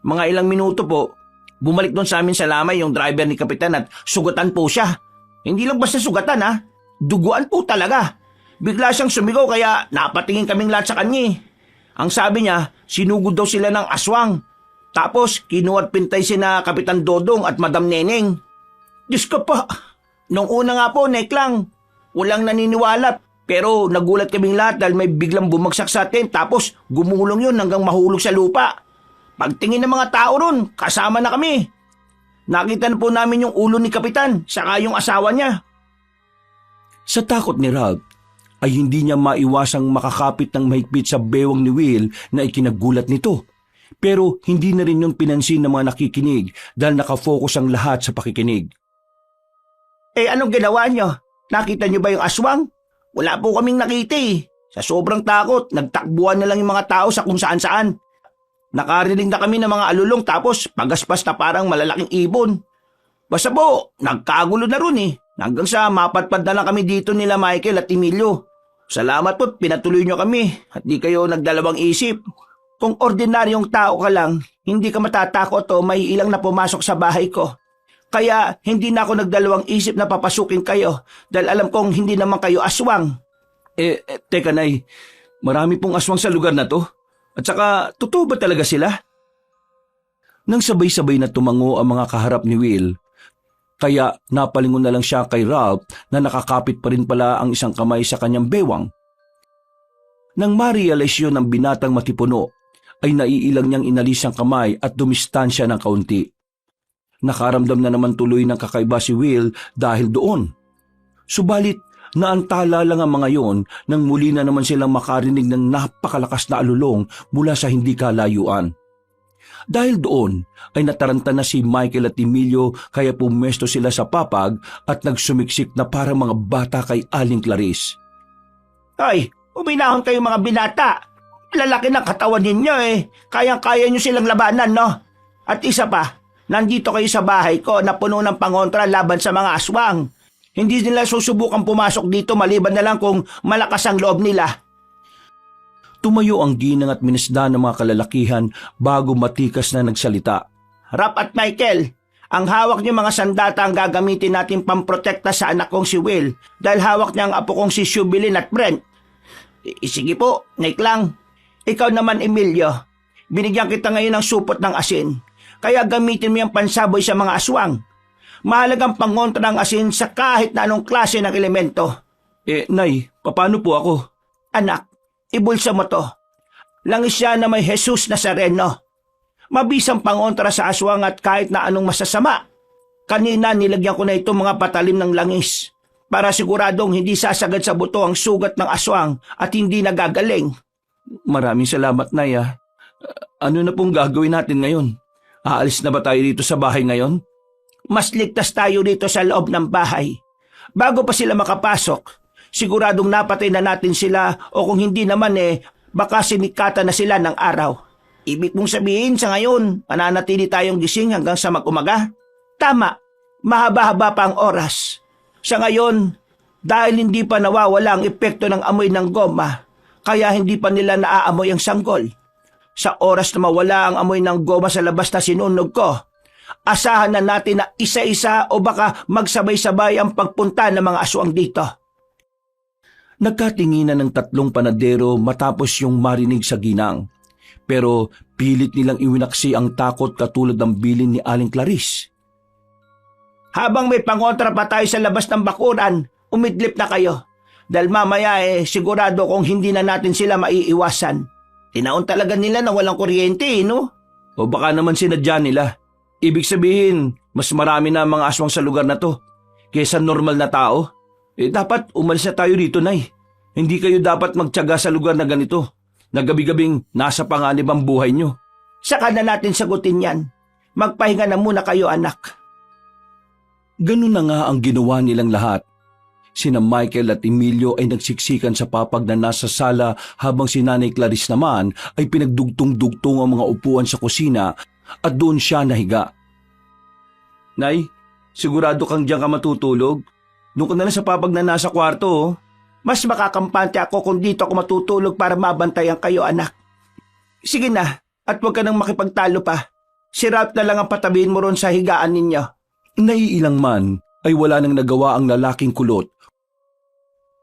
mga ilang minuto po, bumalik doon sa amin sa lamay yung driver ni Kapitan at sugatan po siya. Hindi lang basta sugatan ha, duguan po talaga. Bigla siyang sumigaw kaya napatingin kaming lahat sa kanya. Ang sabi niya, sinugod daw sila ng aswang. Tapos kinuha at pintay sina Kapitan Dodong at Madam Neneng. Diyos ko pa, nung una nga po, Neklang, walang naniniwala. Pero nagulat kaming lahat dahil may biglang bumagsak sa atin tapos gumulong yun hanggang mahulog sa lupa. Pagtingin ng mga tao ron, kasama na kami. Nakita na po namin yung ulo ni Kapitan, saka yung asawa niya. Sa takot ni Ralph, ay hindi niya maiwasang makakapit ng mahigpit sa bewang ni Will na ikinagulat nito. Pero hindi na rin yung pinansin ng mga nakikinig dahil nakafocus ang lahat sa pakikinig. Anong ginawa niyo? Nakita niyo ba yung aswang? Wala po kaming nakita eh. Sa sobrang takot, nagtakbuhan na lang yung mga tao sa kung saan-saan. Nakarinig na kami ng mga alulong tapos pagaspas na parang malalaking ibon. Basta po, nagkagulo na ron eh. Hanggang sa mapatpad na lang kami dito nila Michael at Emilio. Salamat po, pinatuloy nyo kami at di kayo nagdalawang isip. Kung ordinaryong tao ka lang, hindi ka matatakot o may ilang na pumasok sa bahay ko. Kaya hindi na ako nagdalawang isip na papasukin kayo dahil alam kong hindi naman kayo aswang. Teka Nay, marami pong aswang sa lugar na to. At saka, totoo ba talaga sila? Nang sabay-sabay na tumango ang mga kaharap ni Will, kaya napalingon na lang siya kay Ralph na nakakapit pa rin pala ang isang kamay sa kanyang bewang. Nang ma-realize yun ng binatang matipuno, ay naiilang niyang inalis ang kamay at dumistansya ng kaunti. Nakaramdam na naman tuloy ng kakaiba si Will dahil doon. Subalit, naantala lang ang mga yon nang muli na naman silang makarinig ng napakalakas na alulong mula sa hindi kalayuan. Dahil doon ay nataranta na si Michael at Emilio kaya pumesto sila sa papag at nagsumiksik na parang mga bata kay Aling Clarice. Ay, uminahon kayo mga binata. Lalaki ng katawan ninyo eh. Kayang-kaya nyo silang labanan, no? At isa pa, nandito kayo sa bahay ko na puno ng pangontra laban sa mga aswang. Hindi nila susubukan pumasok dito maliban na lang kung malakas ang loob nila. Tumayo ang ginang at minisda ng mga kalalakihan bago matikas na nagsalita. Rap at Michael, ang hawak niyo mga sandata ang gagamitin natin pamprotekta sa anak kong si Will dahil hawak niya ang apo kong si Shubilin at Brent. Sige po, Neklang. Ikaw naman, Emilio, binigyan kita ngayon ng supot ng asin. Kaya gamitin mo yung pansaboy sa mga aswang. Mahalagang pangontra ng asin sa kahit na anong klase ng elemento. Nay, paano po ako? Anak, ibulsa mo to. Langis siya na may Jesus Nazareno. Mabisang pangontra sa aswang at kahit na anong masasama. Kanina nilagyan ko na ito mga patalim ng langis para siguradong hindi sasagad sa buto ang sugat ng aswang at hindi nagagaling. Maraming salamat, Nay. Ano na pong gagawin natin ngayon? Aalis na ba tayo dito sa bahay ngayon? Mas ligtas tayo dito sa loob ng bahay. Bago pa sila makapasok, siguradong napatay na natin sila o kung hindi naman baka sinikata na sila ng araw. Ibig mong sabihin sa ngayon, mananatili tayong gising hanggang sa mag-umaga? Tama, mahaba-haba pa ang oras. Sa ngayon, dahil hindi pa nawawala ang epekto ng amoy ng goma, kaya hindi pa nila naaamoy ang sanggol. Sa oras na mawala ang amoy ng goma sa labas na sinunog ko, asahan na natin na isa-isa o baka magsabay-sabay ang pagpunta ng mga aswang dito. Nagkatinginan ng tatlong panadero matapos yung marinig sa ginang. Pero pilit nilang iwinaksi ang takot katulad ng bilin ni Aling Clarice. Habang may pangontra pa tayo sa labas ng bakuran, umidlip na kayo. Dahil mamaya sigurado kung hindi na natin sila maiiwasan. Tinaon talaga nila na walang kuryente no? O baka naman sinadya nila. Ibig sabihin, mas marami na mga aswang sa lugar na to kaysa normal na tao. Dapat umalis na tayo dito, Nay. Hindi kayo dapat magtiyaga sa lugar na ganito, na gabi-gabing nasa panganib ang buhay nyo. Saka na natin sagutin yan. Magpahinga na muna kayo, anak. Ganun na nga ang ginawa nilang lahat. Sina Michael at Emilio ay nagsiksikan sa papag na nasa sala habang si Nanay Clarice naman ay pinagdugtong-dugtong ang mga upuan sa kusina at doon siya nahiga. Nay, sigurado kang diyan ka matutulog? Doon ka na lang sa papag na nasa kwarto, oh. Mas makakampante ako kung dito ako matutulog para mabantayan kayo, anak. Sige na, at huwag ka nang makipagtalo pa. Si Ralph na lang ang patabihin mo ron sa higaan ninyo. Naiilang man ay wala nang nagawa ang lalaking kulot,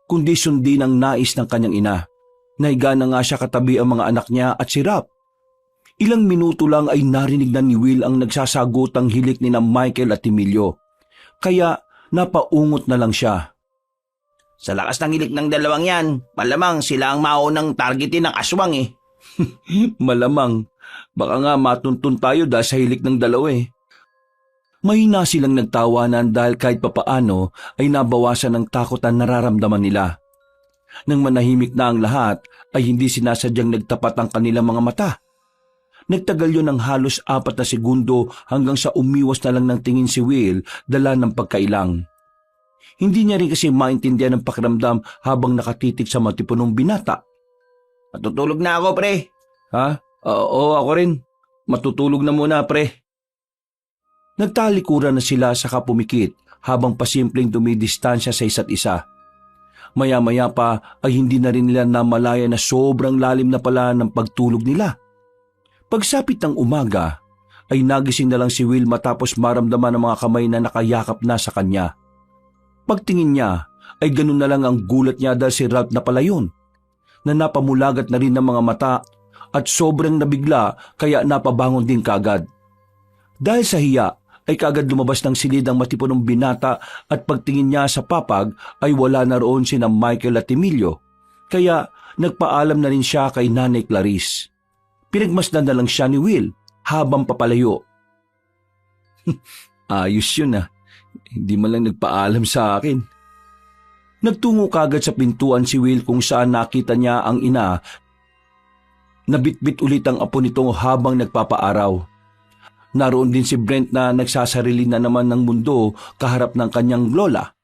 kundi sundin ang nais ng kanyang ina. Nahiga na nga siya katabi ang mga anak niya at si Ralph. Ilang minuto lang ay narinig na ni Will ang nagsasagotang hilik ni na Michael at Emilio. Kaya napaungot na lang siya. Sa lakas ng hilik ng dalawang yan, malamang sila ang maunang targetin ng aswang eh. Malamang, baka nga matuntun tayo dahil sa hilik ng dalawa eh. Mahina silang nagtawanan dahil kahit papaano ay nabawasan ng takot ang nararamdaman nila. Nang manahimik na ang lahat ay hindi sinasadyang nagtapat ang kanilang mga mata. Nagtagal yun ng halos 4 na segundo hanggang sa umiwas na lang ng tingin si Will dala ng pagkailang. Hindi niya rin kasi maintindihan ang pakiramdam habang nakatitig sa matipunong binata. Matutulog na ako, pre. Ha? Oo, ako rin. Matutulog na muna, pre. Nagtalikuran na sila saka pumikit habang pasimpleng dumidistansya sa isa't isa. Maya-maya pa ay hindi na rin nila namalaya na sobrang lalim na pala ng pagtulog nila. Pagsapit ng umaga ay nagising na lang si Will matapos maramdaman ng mga kamay na nakayakap na sa kanya. Pagtingin niya ay ganun na lang ang gulat niya dahil si Ralph na pala yun, na napamulagat na rin ng mga mata at sobrang nabigla kaya napabangon din kagad. Dahil sa hiya ay kagad lumabas ng silid ang matipunong binata at pagtingin niya sa papag ay wala na roon sina Michael at Emilio, kaya nagpaalam na rin siya kay Nanay Clarice. Pinagmasdan na lang siya ni Will habang papalayo. Ayos yun ah. Hindi man lang nagpaalam sa akin. Nagtungo kagad sa pintuan si Will kung saan nakita niya ang ina. Nabitbit ulit ang apo nito habang nagpapaaraw. Naroon din si Brent na nagsasarili na naman ng mundo kaharap ng kanyang lola.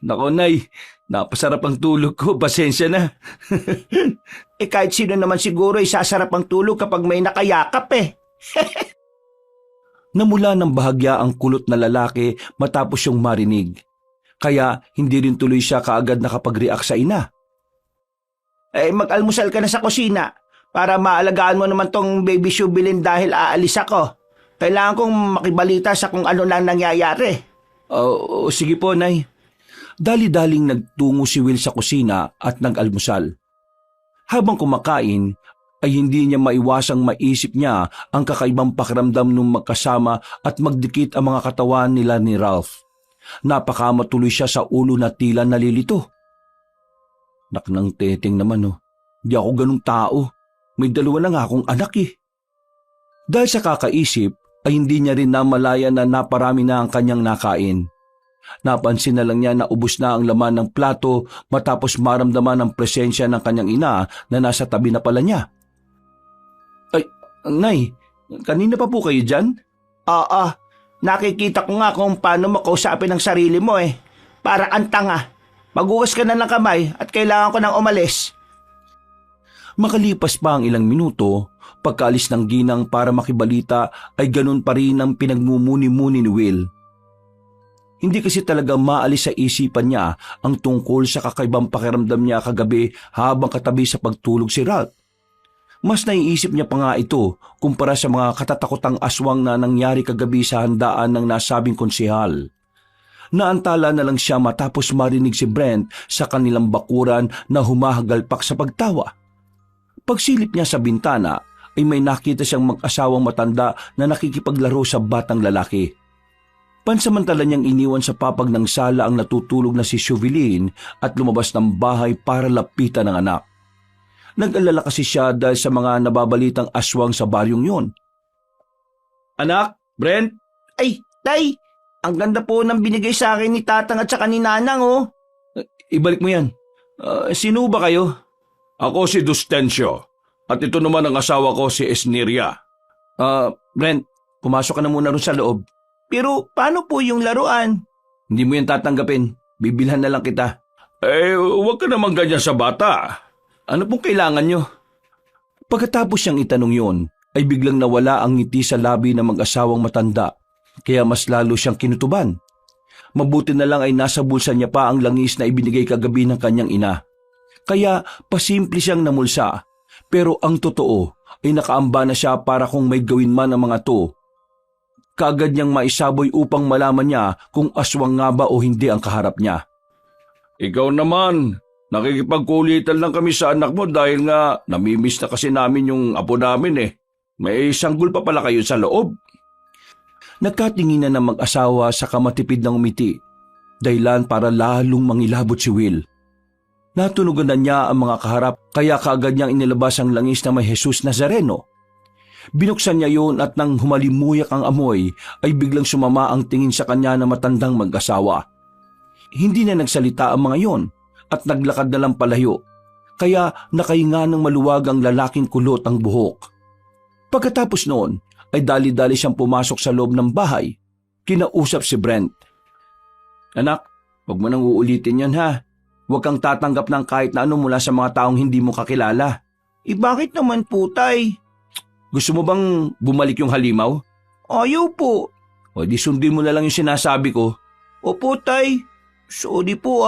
Nako, Nay, napasarap ang tulog ko. Pasensya na. Kahit sino naman siguro ay sasarap ang tulog kapag may nakayakap eh. Namula ng bahagya ang kulot na lalaki matapos siyang marinig. Kaya hindi rin tuloy siya kaagad nakapag-react sa ina. Mag-almusal ka na sa kusina para maalagaan mo naman tong baby Shubilin dahil aalis ako. Kailangan kong makibalita sa kung ano lang nangyayari. Sige po, Nay. Dali-daling nagtungo si Will sa kusina at nag-almusal. Habang kumakain, ay hindi niya maiwasang maisip niya ang kakaibang pakiramdam nung magkasama at magdikit ang mga katawan nila ni Ralph. Napakamatuloy siya sa ulo na tila nalilito. Naknang teteng naman oh, di ako ganung tao. May 2 na nga akong anak eh. Dahil sa kakaisip ay hindi niya rin namalaya na naparami na ang kanyang nakain. Napansin na lang niya na ubos na ang laman ng plato matapos maramdaman ang presensya ng kanyang ina na nasa tabi na pala niya. Nay, kanina pa po kayo dyan? Oo, nakikita ko nga kung paano makausapin ang sarili mo eh. Para ang tanga. Maghugas ka na ng kamay at kailangan ko nang umalis. Makalipas pa ang ilang minuto, pagkaalis ng ginang para makibalita ay ganun pa rin ang pinagmumuni-muni ni Will. Hindi kasi talaga maalis sa isipan niya ang tungkol sa kakaibang pakiramdam niya kagabi habang katabi sa pagtulog si Ralph. Mas naiisip niya pa nga ito kumpara sa mga katatakotang aswang na nangyari kagabi sa handaan ng nasabing konsehal. Naantala na lang siya matapos marinig si Brent sa kanilang bakuran na humahagalpak sa pagtawa. Pagsilip niya sa bintana ay may nakita siyang mag-asawang matanda na nakikipaglaro sa batang lalaki. Pansamantala niyang iniwan sa papag ng sala ang natutulog na si Shubilin at lumabas ng bahay para lapitan ng anak. Nag-alala kasi siya dahil sa mga nababalitang aswang sa baryong yon. Anak, Brent? Tay, ang ganda po ng binigay sa akin ni Tatang at saka ni Nanang oh. Ibalik mo yan. Sino ba kayo? Ako si Dustencio. At ito naman ang asawa ko si Esneria. Brent, pumasok ka na muna ron sa loob. Pero paano po yung laruan? Hindi mo yan tatanggapin. Bibilhan na lang kita. Huwag ka naman ganyan sa bata. Ano pong kailangan nyo? Pagkatapos niyang itanong yon, ay biglang nawala ang ngiti sa labi ng mag-asawang matanda, kaya mas lalo siyang kinutuban. Mabuti na lang ay nasa bulsa niya pa ang langis na ibinigay kagabi ng kanyang ina. Kaya pasimple siyang namulsa, pero ang totoo ay nakaamba na siya para kung may gawin man ang mga to. Kaagad niyang maisaboy upang malaman niya kung aswang nga ba o hindi ang kaharap niya. Ikaw naman, nakikipagkulitan lang kami sa anak mo dahil nga namimiss na kasi namin yung apo namin eh. May sanggol pa pala kayo sa loob. Nagkatinginan ng mag-asawa sa kamatipid ng umiti, dahilan para lalong mangilabot si Will. Natunugan na niya ang mga kaharap kaya kaagad niyang inilabas ang langis na may Jesus Nazareno. Binuksan niya yon at nang humalimuyak ang amoy ay biglang sumama ang tingin sa kanya na matandang mag-asawa. Hindi na nagsalita ang mga yon at naglakad na lang palayo, kaya nakahinga ng maluwag ang lalaking kulot ang buhok. Pagkatapos noon ay dali-dali siyang pumasok sa loob ng bahay. Kinausap si Brent. Anak, huwag mo nang uulitin yan ha. Huwag kang tatanggap ng kahit na ano mula sa mga taong hindi mo kakilala. Bakit naman po, Tay? Gusto mo bang bumalik yung halimaw? Ayaw po. O di sundin mo na lang yung sinasabi ko. Opo, Tay. Sorry po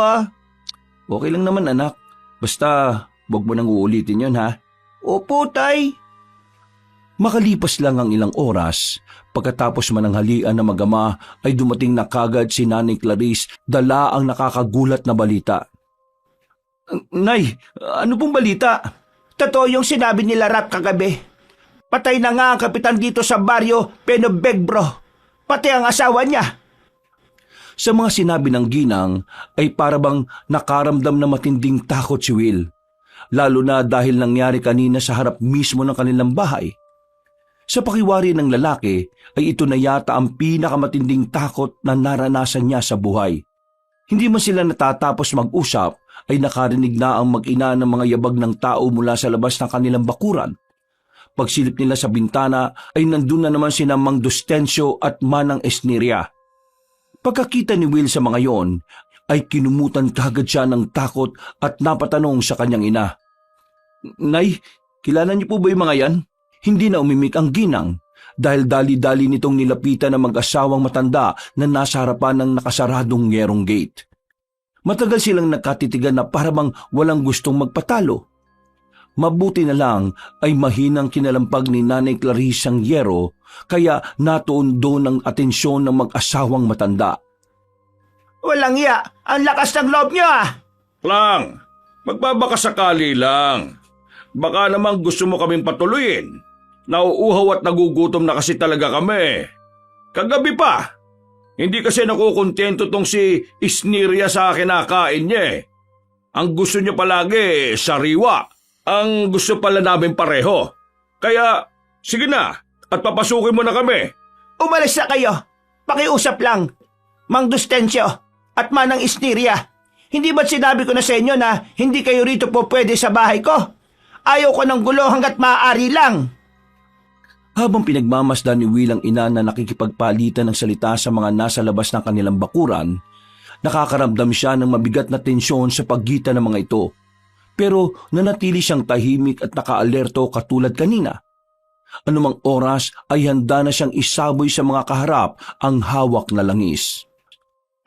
Okay lang naman anak. Basta huwag mo nang uulitin yon ha. Opo, Tay. Makalipas lang ang ilang oras, pagkatapos mananghalian ng mag-ama ay dumating na kagad si Nanay Clarice dala ang nakakagulat na balita. Nay, ano pong balita? Totoo yung sinabi nila Rap kagabi. Patay na nga ang kapitan dito sa baryo, Penobegbro. Pati ang asawa niya. Sa mga sinabi ng ginang ay parabang nakaramdam na matinding takot si Will, lalo na dahil nangyari kanina sa harap mismo ng kanilang bahay. Sa pakiwari ng lalaki ay ito na yata ang pinakamatinding takot na naranasan niya sa buhay. Hindi man sila natatapos mag-usap ay nakarinig na ang mag-ina ng mga yabag ng tao mula sa labas ng kanilang bakuran. Pagsilip nila sa bintana ay nandun na naman sina Mang Dustencio at Manang Esniria. Pagkakita ni Will sa mga yon ay kinumutan kagad siya ng takot at napatanong sa kanyang ina. Nay, kilala niyo po ba yung mga yan? Hindi na umimik ang ginang dahil dali-dali nitong nilapitan ng mag-asawang matanda na nasa harapan ng nakasaradong ngerong gate. Matagal silang nagkatitigan na parabang walang gustong magpatalo. Mabuti na lang ay mahinang kinalampag ni Nanay Clarice ang yero kaya natuon doon ang atensyon ng mag-asawang matanda. Walang iya, ang lakas ng loob niyo Lang, magbabakasakali lang. Baka naman gusto mo kaming patuloyin. Nauuhaw at nagugutom na kasi talaga kami. Kagabi pa. Hindi kasi nakukontento tong si Isniria sa kinakain niya eh. Ang gusto niya palagi, sariwa. Ang gusto pala namin pareho. Kaya, sige na, at papasukin mo na kami. Umalis na kayo. Pakiusap lang. Mang Dustencio at Manang Isniria. Hindi ba't sinabi ko na sa inyo na hindi kayo rito po pwede sa bahay ko? Ayaw ko ng gulo hanggat maaari lang. Habang pinagmamasdan ni Will ang ina na nakikipagpalitan ng salita sa mga nasa labas ng kanilang bakuran, nakakaramdam siya ng mabigat na tensyon sa pagitan ng mga ito. Pero nanatili siyang tahimik at nakaalerto katulad kanina. Anumang oras ay handa na siyang isaboy sa mga kaharap ang hawak na langis.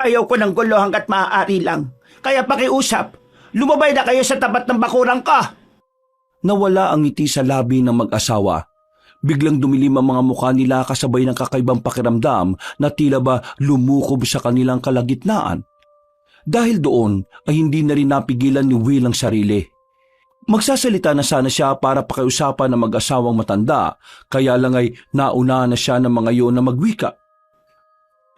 Ayaw ko ng gulo hanggat maaari lang. Kaya pakiusap, lumabay na kayo sa tapat ng bakurang ka. Nawala ang ngiti sa labi ng mag-asawa. Biglang dumilim ang mga mukha nila kasabay ng kakaibang pakiramdam na tila ba lumukob sa kanilang kalagitnaan. Dahil doon ay hindi na rin napigilan ni Will ang sarili. Magsasalita na sana siya para pakiusapan ng mag-asawang matanda, kaya lang ay nauna na siya ng mga yon na magwika.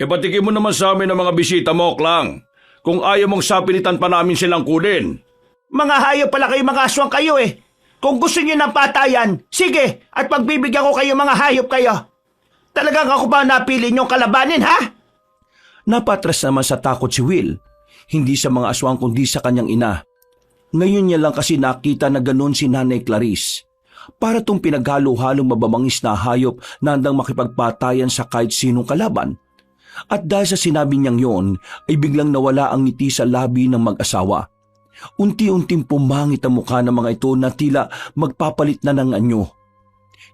Ipatikin mo naman sa amin ang mga bisita mo, Klang. Kung ayaw mong sapilitan pa namin silang kunin. Mga hayop pala kayo, mga aswang kayo eh. Kung gusto niyo ng patayan, sige, at pagbibigyan ko kayo mga hayop kayo. Talagang ako ba napili niyong kalabanin, ha? Napatras naman sa takot si Will, hindi sa mga aswang kundi sa kanyang ina. Ngayon niya lang kasi nakita na ganun si Nanay Clarice. Para tong pinaghalo-halong mababangis na hayop na handang makipagpatayan sa kahit sinong kalaban. At dahil sa sinabi niyang yon, ay biglang nawala ang ngiti sa labi ng mag-asawa. Unti-unting pumangit ang mukha ng mga ito na tila magpapalit na ng anyo.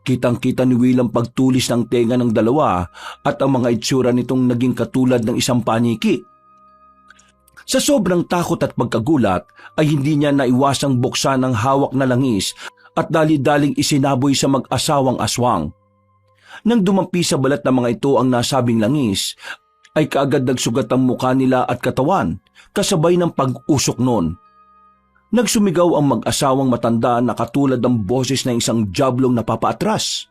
Kitang-kita ni Will ang pagtulis ng tenga ng dalawa at ang mga itsura nitong naging katulad ng isang paniki. Sa sobrang takot at pagkagulat ay hindi niya naiwasang buksan ang hawak na langis at dali-daling isinaboy sa mag-asawang aswang. Nang dumampi sa balat ng mga ito ang nasabing langis, ay kaagad nagsugat ang mukha nila at katawan, kasabay ng pag-usok noon. Nagsumigaw ang mag-asawang matanda na katulad ng boses ng isang diablong napapaatras.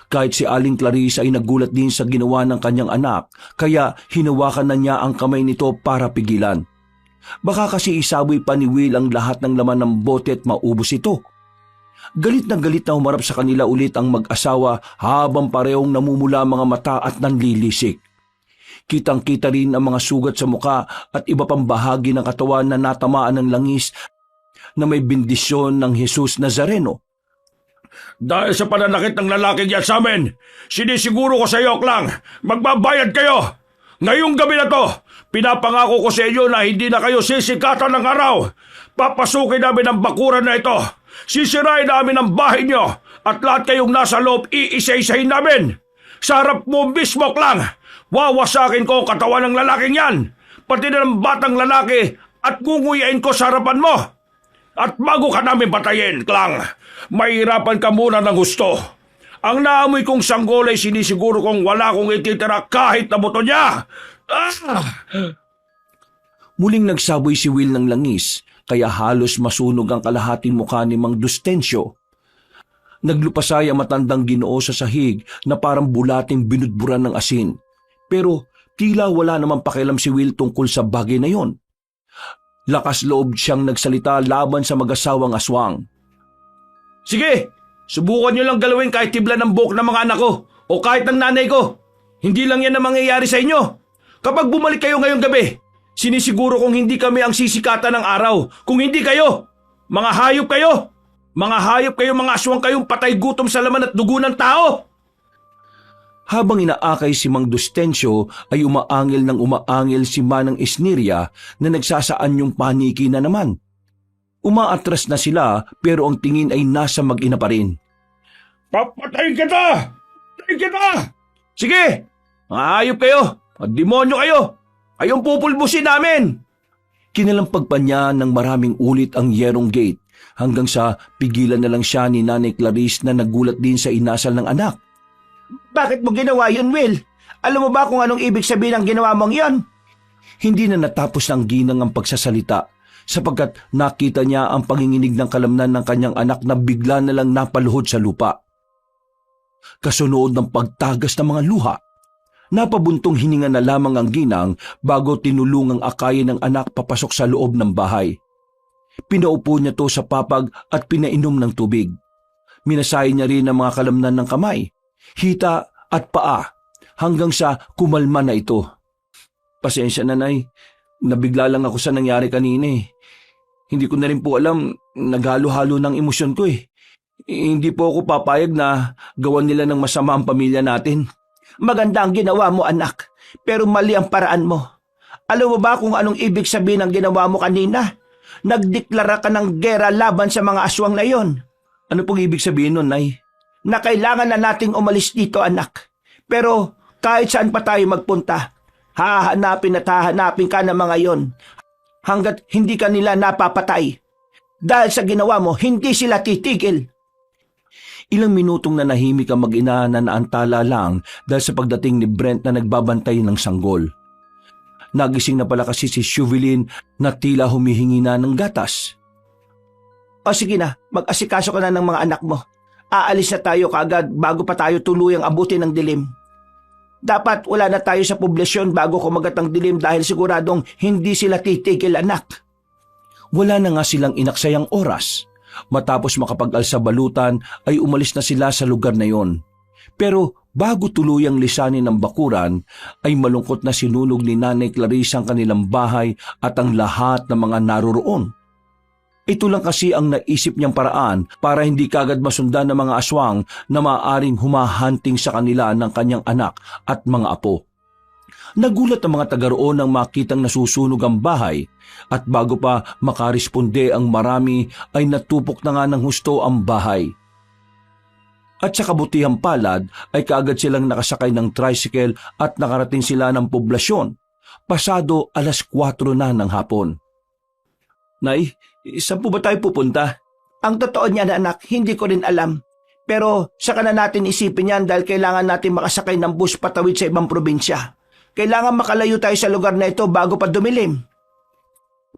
Kahit si Aling Clarice ay nagulat din sa ginawa ng kanyang anak, kaya hinawakan na niya ang kamay nito para pigilan. Baka kasi isaboy pa ni Will ang lahat ng laman ng bote at maubos ito. Galit na humarap sa kanila ulit ang mag-asawa habang parehong namumula mga mata at nanlilisik. Kitang-kita rin ang mga sugat sa muka at iba pang bahagi ng katawan na natamaan ng langis na may bendisyon ng Jesus Nazareno. Dahil sa pananakit ng lalaking yan sa amin, sinisiguro ko sa iyo, Klang, magbabayad kayo. Ngayong gabi na to, pinapangako ko sa inyo na hindi na kayo sisikatan ng araw. Papasukin namin ang bakuran na ito. Sisirain namin ang bahay nyo at lahat kayong nasa loob iisa-isahin namin. Sa harap mo mismo, Klang, wawasakin ko ang katawan ng lalaking yan, pati na ng batang lalaki at ngunguyain ko sa harapan mo. At bago ka namin patayin, Klang, mahirapan ka muna ng gusto. Ang naamoy kong sanggol ay sinisiguro kong wala kong ititira kahit na buto niya. Muling nagsaboy si Will ng langis, kaya halos masunog ang kalahating mukha ni Mang Dustensyo. Naglupasay ang matandang Ginoo sa sahig na parang bulating binudburan ng asin. Pero tila wala namang pakialam si Will tungkol sa bagay na yon. Lakas loob siyang nagsalita laban sa mag-asawang aswang. Sige, subukan nyo lang galawin kahit tibla ng buhok ng mga anak ko o kahit ng nanay ko. Hindi lang yan ang mangyayari sa inyo. Kapag bumalik kayo ngayong gabi, sinisiguro kong hindi kami ang sisikatan ng araw. Kung hindi kayo, mga hayop kayo. Mga hayop kayo, mga aswang kayong patay gutom sa laman at dugo ng tao. Habang inaakay si Mang Dustensyo ay umaangil si Manang Esniria na nagsasaan yung paniki na naman. Umaatras na sila pero ang tingin ay nasa mag-ina pa rin. Papatayin kita! Patayin kita! Sige, mga hayop kayo, mga demonyo kayo. Kayong pupulbusin namin. Kinalampag pa niya ng maraming ulit ang yerong gate hanggang sa pigilan na lang siya ni Nanay Clarice na nagulat din sa inasal ng anak. Bakit mo ginawa yun, Will? Alam mo ba kung anong ibig sabihin ng ginawa mong yon? Hindi na natapos ng ginang ang pagsasalita sapagkat nakita niya ang panginginig ng kalamnan ng kanyang anak na bigla na lang napaluhod sa lupa. Kasunod ng pagtagas ng mga luha, napabuntong hininga na lamang ang ginang bago tinulungang akayin ng anak papasok sa loob ng bahay. Pinaupo niya to sa papag at pinainom ng tubig. Minasahe niya rin ang mga kalamnan ng kamay, hita at paa hanggang sa kumalma na ito. Pasensya na, Nay. Nabigla lang ako sa nangyari kanina eh. Hindi ko na rin po alam, naghalo-halo ng emosyon ko eh. Hindi po ako papayag na gawan nila ng masama ang pamilya natin. Maganda ang ginawa mo, anak, pero mali ang paraan mo. Alam mo ba kung anong ibig sabihin ng ginawa mo kanina? Nagdeklara ka ng gera laban sa mga aswang na yon. Ano pong ibig sabihin nun, Nay? Na kailangan na nating umalis dito, anak. Pero kahit saan pa tayo magpunta, hahanapin at hahanapin ka ng mga yon hanggat hindi ka nila napapatay. Dahil sa ginawa mo, hindi sila titigil. Ilang minutong nanahimik ang mag-ina na naantala lang dahil sa pagdating ni Brent na nagbabantay ng sanggol. Nagising na pala kasi si Shuvelin na tila humihingi na ng gatas. O sige na, mag-asikaso ka na ng mga anak mo. Aalis na tayo kaagad bago pa tayo tuluyang abutin ng dilim. Dapat wala na tayo sa poblasyon bago kumagat ang dilim dahil siguradong hindi sila titigil, anak. Wala na nga silang inaksayang oras. Matapos makapag-alsa balutan ay umalis na sila sa lugar na yon. Pero bago tuluyang lisanin ng bakuran ay malungkot na sinunog ni Nanay Clarice ang kanilang bahay at ang lahat ng mga naroroon. Ito lang kasi ang naisip niyang paraan para hindi kagad masundan ng mga aswang na maaaring humahunting sa kanila ng kanyang anak at mga apo. Nagulat ang mga taga roon nang makitang nasusunog ang bahay at bago pa makaresponde ang marami ay natupok na nga ng husto ang bahay. At sa kabutihang palad ay kaagad silang nakasakay ng tricycle at nakarating sila ng poblasyon. Pasado 4:00 na ng hapon. Nay, saan po ba tayo pupunta? Ang totoo niyan anak, hindi ko rin alam. Pero saka na natin isipin yan dahil kailangan natin makasakay ng bus patawid sa ibang probinsya. Kailangan makalayo tayo sa lugar na ito bago pa dumilim.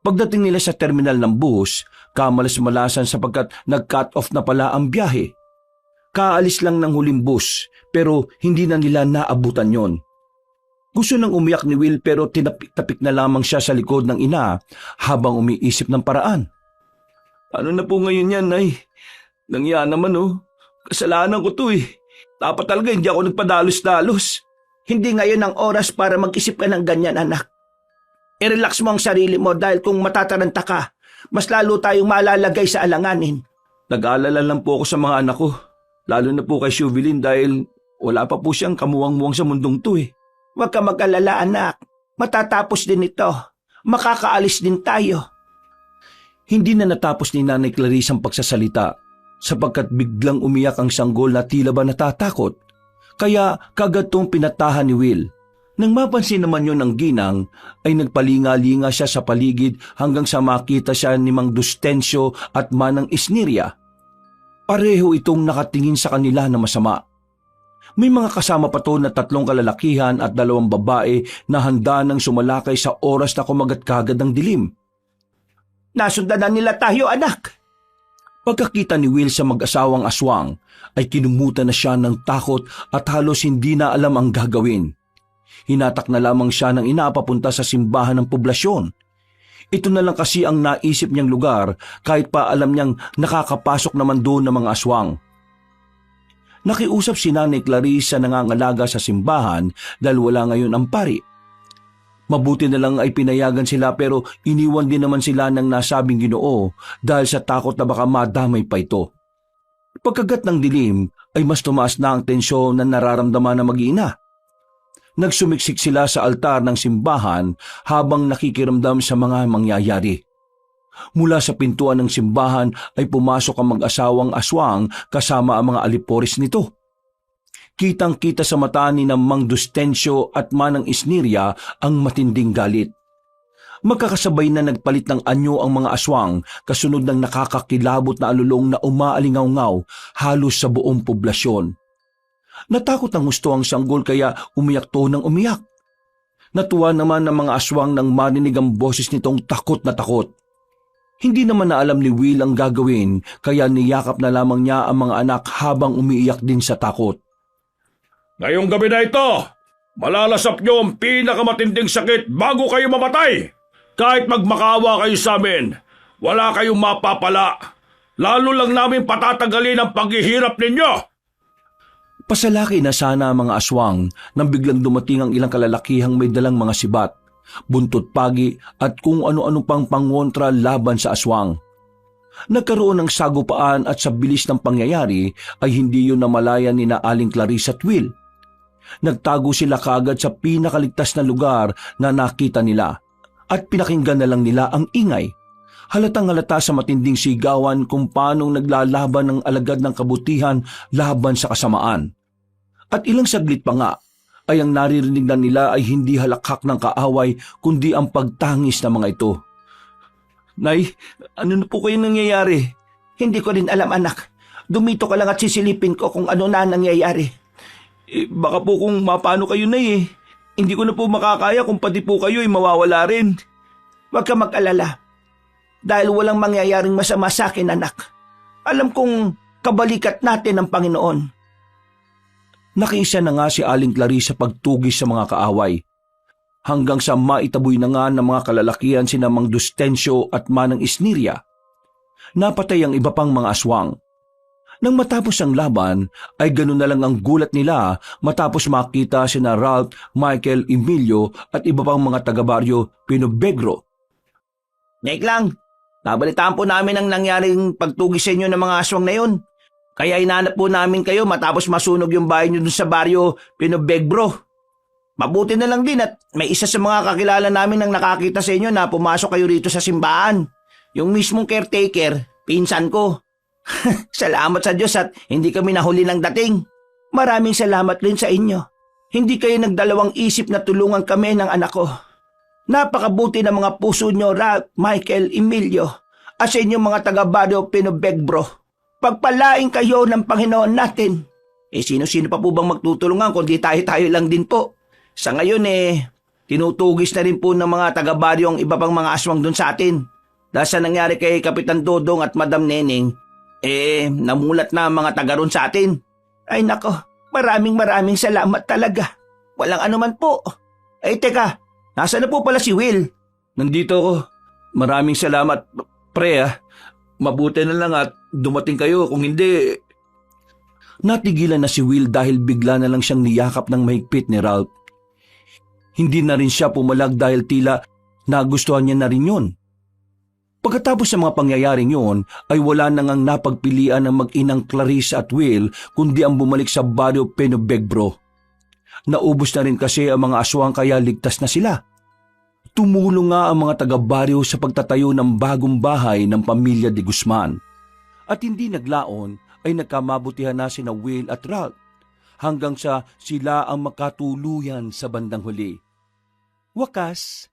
Pagdating nila sa terminal ng bus, kamalas-malasan sapagkat nag-cut off na pala ang biyahe. Kaalis lang ng huling bus pero hindi na nila naabutan yon. Gusto nang umiyak ni Will pero tinapik na lamang siya sa likod ng ina habang umiisip ng paraan. Ano na po ngayon yan, Nay? Nangya naman Kasalanan ko to eh. Dapat talaga hindi ako nagpadalos-dalos. Hindi ngayon ang oras para mag-isip ka ng ganyan anak. I-relax mo ang sarili mo dahil kung matataranta ka, mas lalo tayong malalagay sa alanganin. Nag-aalala lang po ako sa mga anak ko. Lalo na po kay Shuvilin dahil wala pa po siyang kamuwang-muwang sa mundong to eh. Huwag ka mag-alala anak. Matatapos din ito. Makakaalis din tayo. Hindi na natapos ni Nanay Clarice ang pagsasalita sapagkat biglang umiyak ang sanggol na tila ba natatakot. Kaya kagad tong pinatahan ni Will. Nang mapansin naman yon ng ginang, ay nagpalinga-linga siya sa paligid hanggang sa makita siya ni Mang Dustensyo at Manang Isniria. Pareho itong nakatingin sa kanila na masama. May mga kasama pa to na 3 kalalakihan at 2 babae na handa nang sumalakay sa oras na kumagat kagad ng dilim. Nasundan na nila tayo anak. Pagkakita ni Will sa mag-asawang aswang, ay kinumutan na siya ng takot at halos hindi na alam ang gagawin. Hinatak na lamang siya ng ina papunta sa simbahan ng poblasyon. Ito na lang kasi ang naisip niyang lugar kahit pa alam niyang nakakapasok naman doon ng mga aswang. Nakiusap si Nanay Clarice sa nangangalaga sa simbahan dahil wala ngayon ang pari. Mabuti na lang ay pinayagan sila pero iniwan din naman sila ng nasabing Ginoo dahil sa takot na baka madamay pa ito. Pagkagat ng dilim ay mas tumaas na ang tensyon na nararamdaman ng mag-iina. Nagsumiksik sila sa altar ng simbahan habang nakikiramdam sa mga mangyayari. Mula sa pintuan ng simbahan ay pumasok ang mag-asawang aswang kasama ang mga aliporis nito. Kitang-kita sa mata ni Mang Dustensyo at Manang Isniria ang matinding galit. Magkakasabay na nagpalit ng anyo ang mga aswang kasunod ng nakakakilabot na alulong na umaalingaw-ngaw halos sa buong poblasyon. Natakot ang gusto ang sanggol kaya umiyak to ng umiyak. Natuwa naman ang mga aswang nang marinig ang boses nitong takot na takot. Hindi naman na alam ni Will ang gagawin kaya niyakap na lamang niya ang mga anak habang umiiyak din sa takot. Ngayong gabi na ito, malalasap niyo ang pinakamatinding sakit bago kayo mamatay. Kahit magmakaawa kayo sa amin, wala kayong mapapala. Lalo lang namin patatagalin ang paghihirap ninyo. Pasalaki na sana ang mga aswang nang biglang dumating ang ilang kalalakihang may dalang mga sibat, buntot pagi at kung ano-ano pang pangontra laban sa aswang. Nagkaroon ng sagupaan at sa bilis ng pangyayari ay hindi yun namalayan ni na Aling Clarice at Will. Nagtago sila kagad sa pinakaligtas na lugar na nakita nila at pinakinggan na lang nila ang ingay. Halatang halata sa matinding sigawan kung paanong naglalaban ng alagad ng kabutihan laban sa kasamaan. At ilang saglit pa nga ay ang naririnig na nila ay hindi halakhak ng kaaway kundi ang pagtangis ng mga ito. Nay, ano na po kayo nangyayari? Hindi ko rin alam anak. Dumito ka lang at sisilipin ko kung ano na nangyayari. Baka po kung mapano kayo, Nay Hindi ko na po makakaya kung pati po kayo ay mawawala rin. Huwag ka mag-alala. Dahil walang mangyayaring masama sa akin anak. Alam kong kabalikat natin ang Panginoon. Nakiisa na nga si Aling Clarice sa pagtugis sa mga kaaway. Hanggang sa maitaboy na nga ng mga kalalakihan sina Mang Dustensyo at Manang Isniria. Napatay ang iba pang mga aswang. Nang matapos ang laban, ay ganun na lang ang gulat nila matapos makita sina Ralph, Michael, Emilio at iba pang mga taga-baryo Pinobegro. Ngayon lang, nabalitaan po namin ang nangyaring pagtugis sa inyo ng mga aswang na yun. Kaya inanap po namin kayo matapos masunog yung bahay nyo dun sa baryo Pinobegro. Mabuti na lang din at may isa sa mga kakilala namin nang nakakita sa inyo na pumasok kayo rito sa simbahan. Yung mismong caretaker, pinsan ko. Salamat sa Diyos at hindi kami nahuli ng dating. Maraming salamat rin sa inyo. Hindi kayo nagdalawang isip na tulungan kami ng anak ko. Napakabuti ng mga puso nyo, Ralph, Michael, Emilio, at sa inyong mga taga-Barrio Pinobegbro. Pagpalain kayo ng Panginoon natin. Sino-sino pa po bang magtutulungan kundi tayo-tayo lang din po. Sa ngayon tinutugis na rin po ng mga taga-baryo ang iba pang mga aswang doon sa atin. Dahil sa nangyari kay Kapitan Dodong at Madam Neneng, namulat na ang mga taga ron sa atin. Ay nako, maraming salamat talaga. Walang anuman po. Teka, nasaan na po pala si Will? Nandito ako. Maraming salamat, pre Mabuti na lang at dumating kayo. Kung hindi, Natigilan na si Will dahil bigla na lang siyang niyakap ng mahigpit ni Ralph. Hindi na rin siya pumalag dahil tila nagustuhan niya na rin yun. Pagkatapos sa mga pangyayaring yun, ay wala na ngang napagpilian ng mag-inang Clarissa at Will kundi ang bumalik sa Barrio Penobegbro. Naubos na rin kasi ang mga aswang kaya ligtas na sila. Tumulong nga ang mga taga-baryo sa pagtatayo ng bagong bahay ng pamilya de Guzman. At hindi naglaon ay nagkamabutihan na sina Will at Ralph hanggang sa sila ang makatuluyan sa bandang huli. Wakas,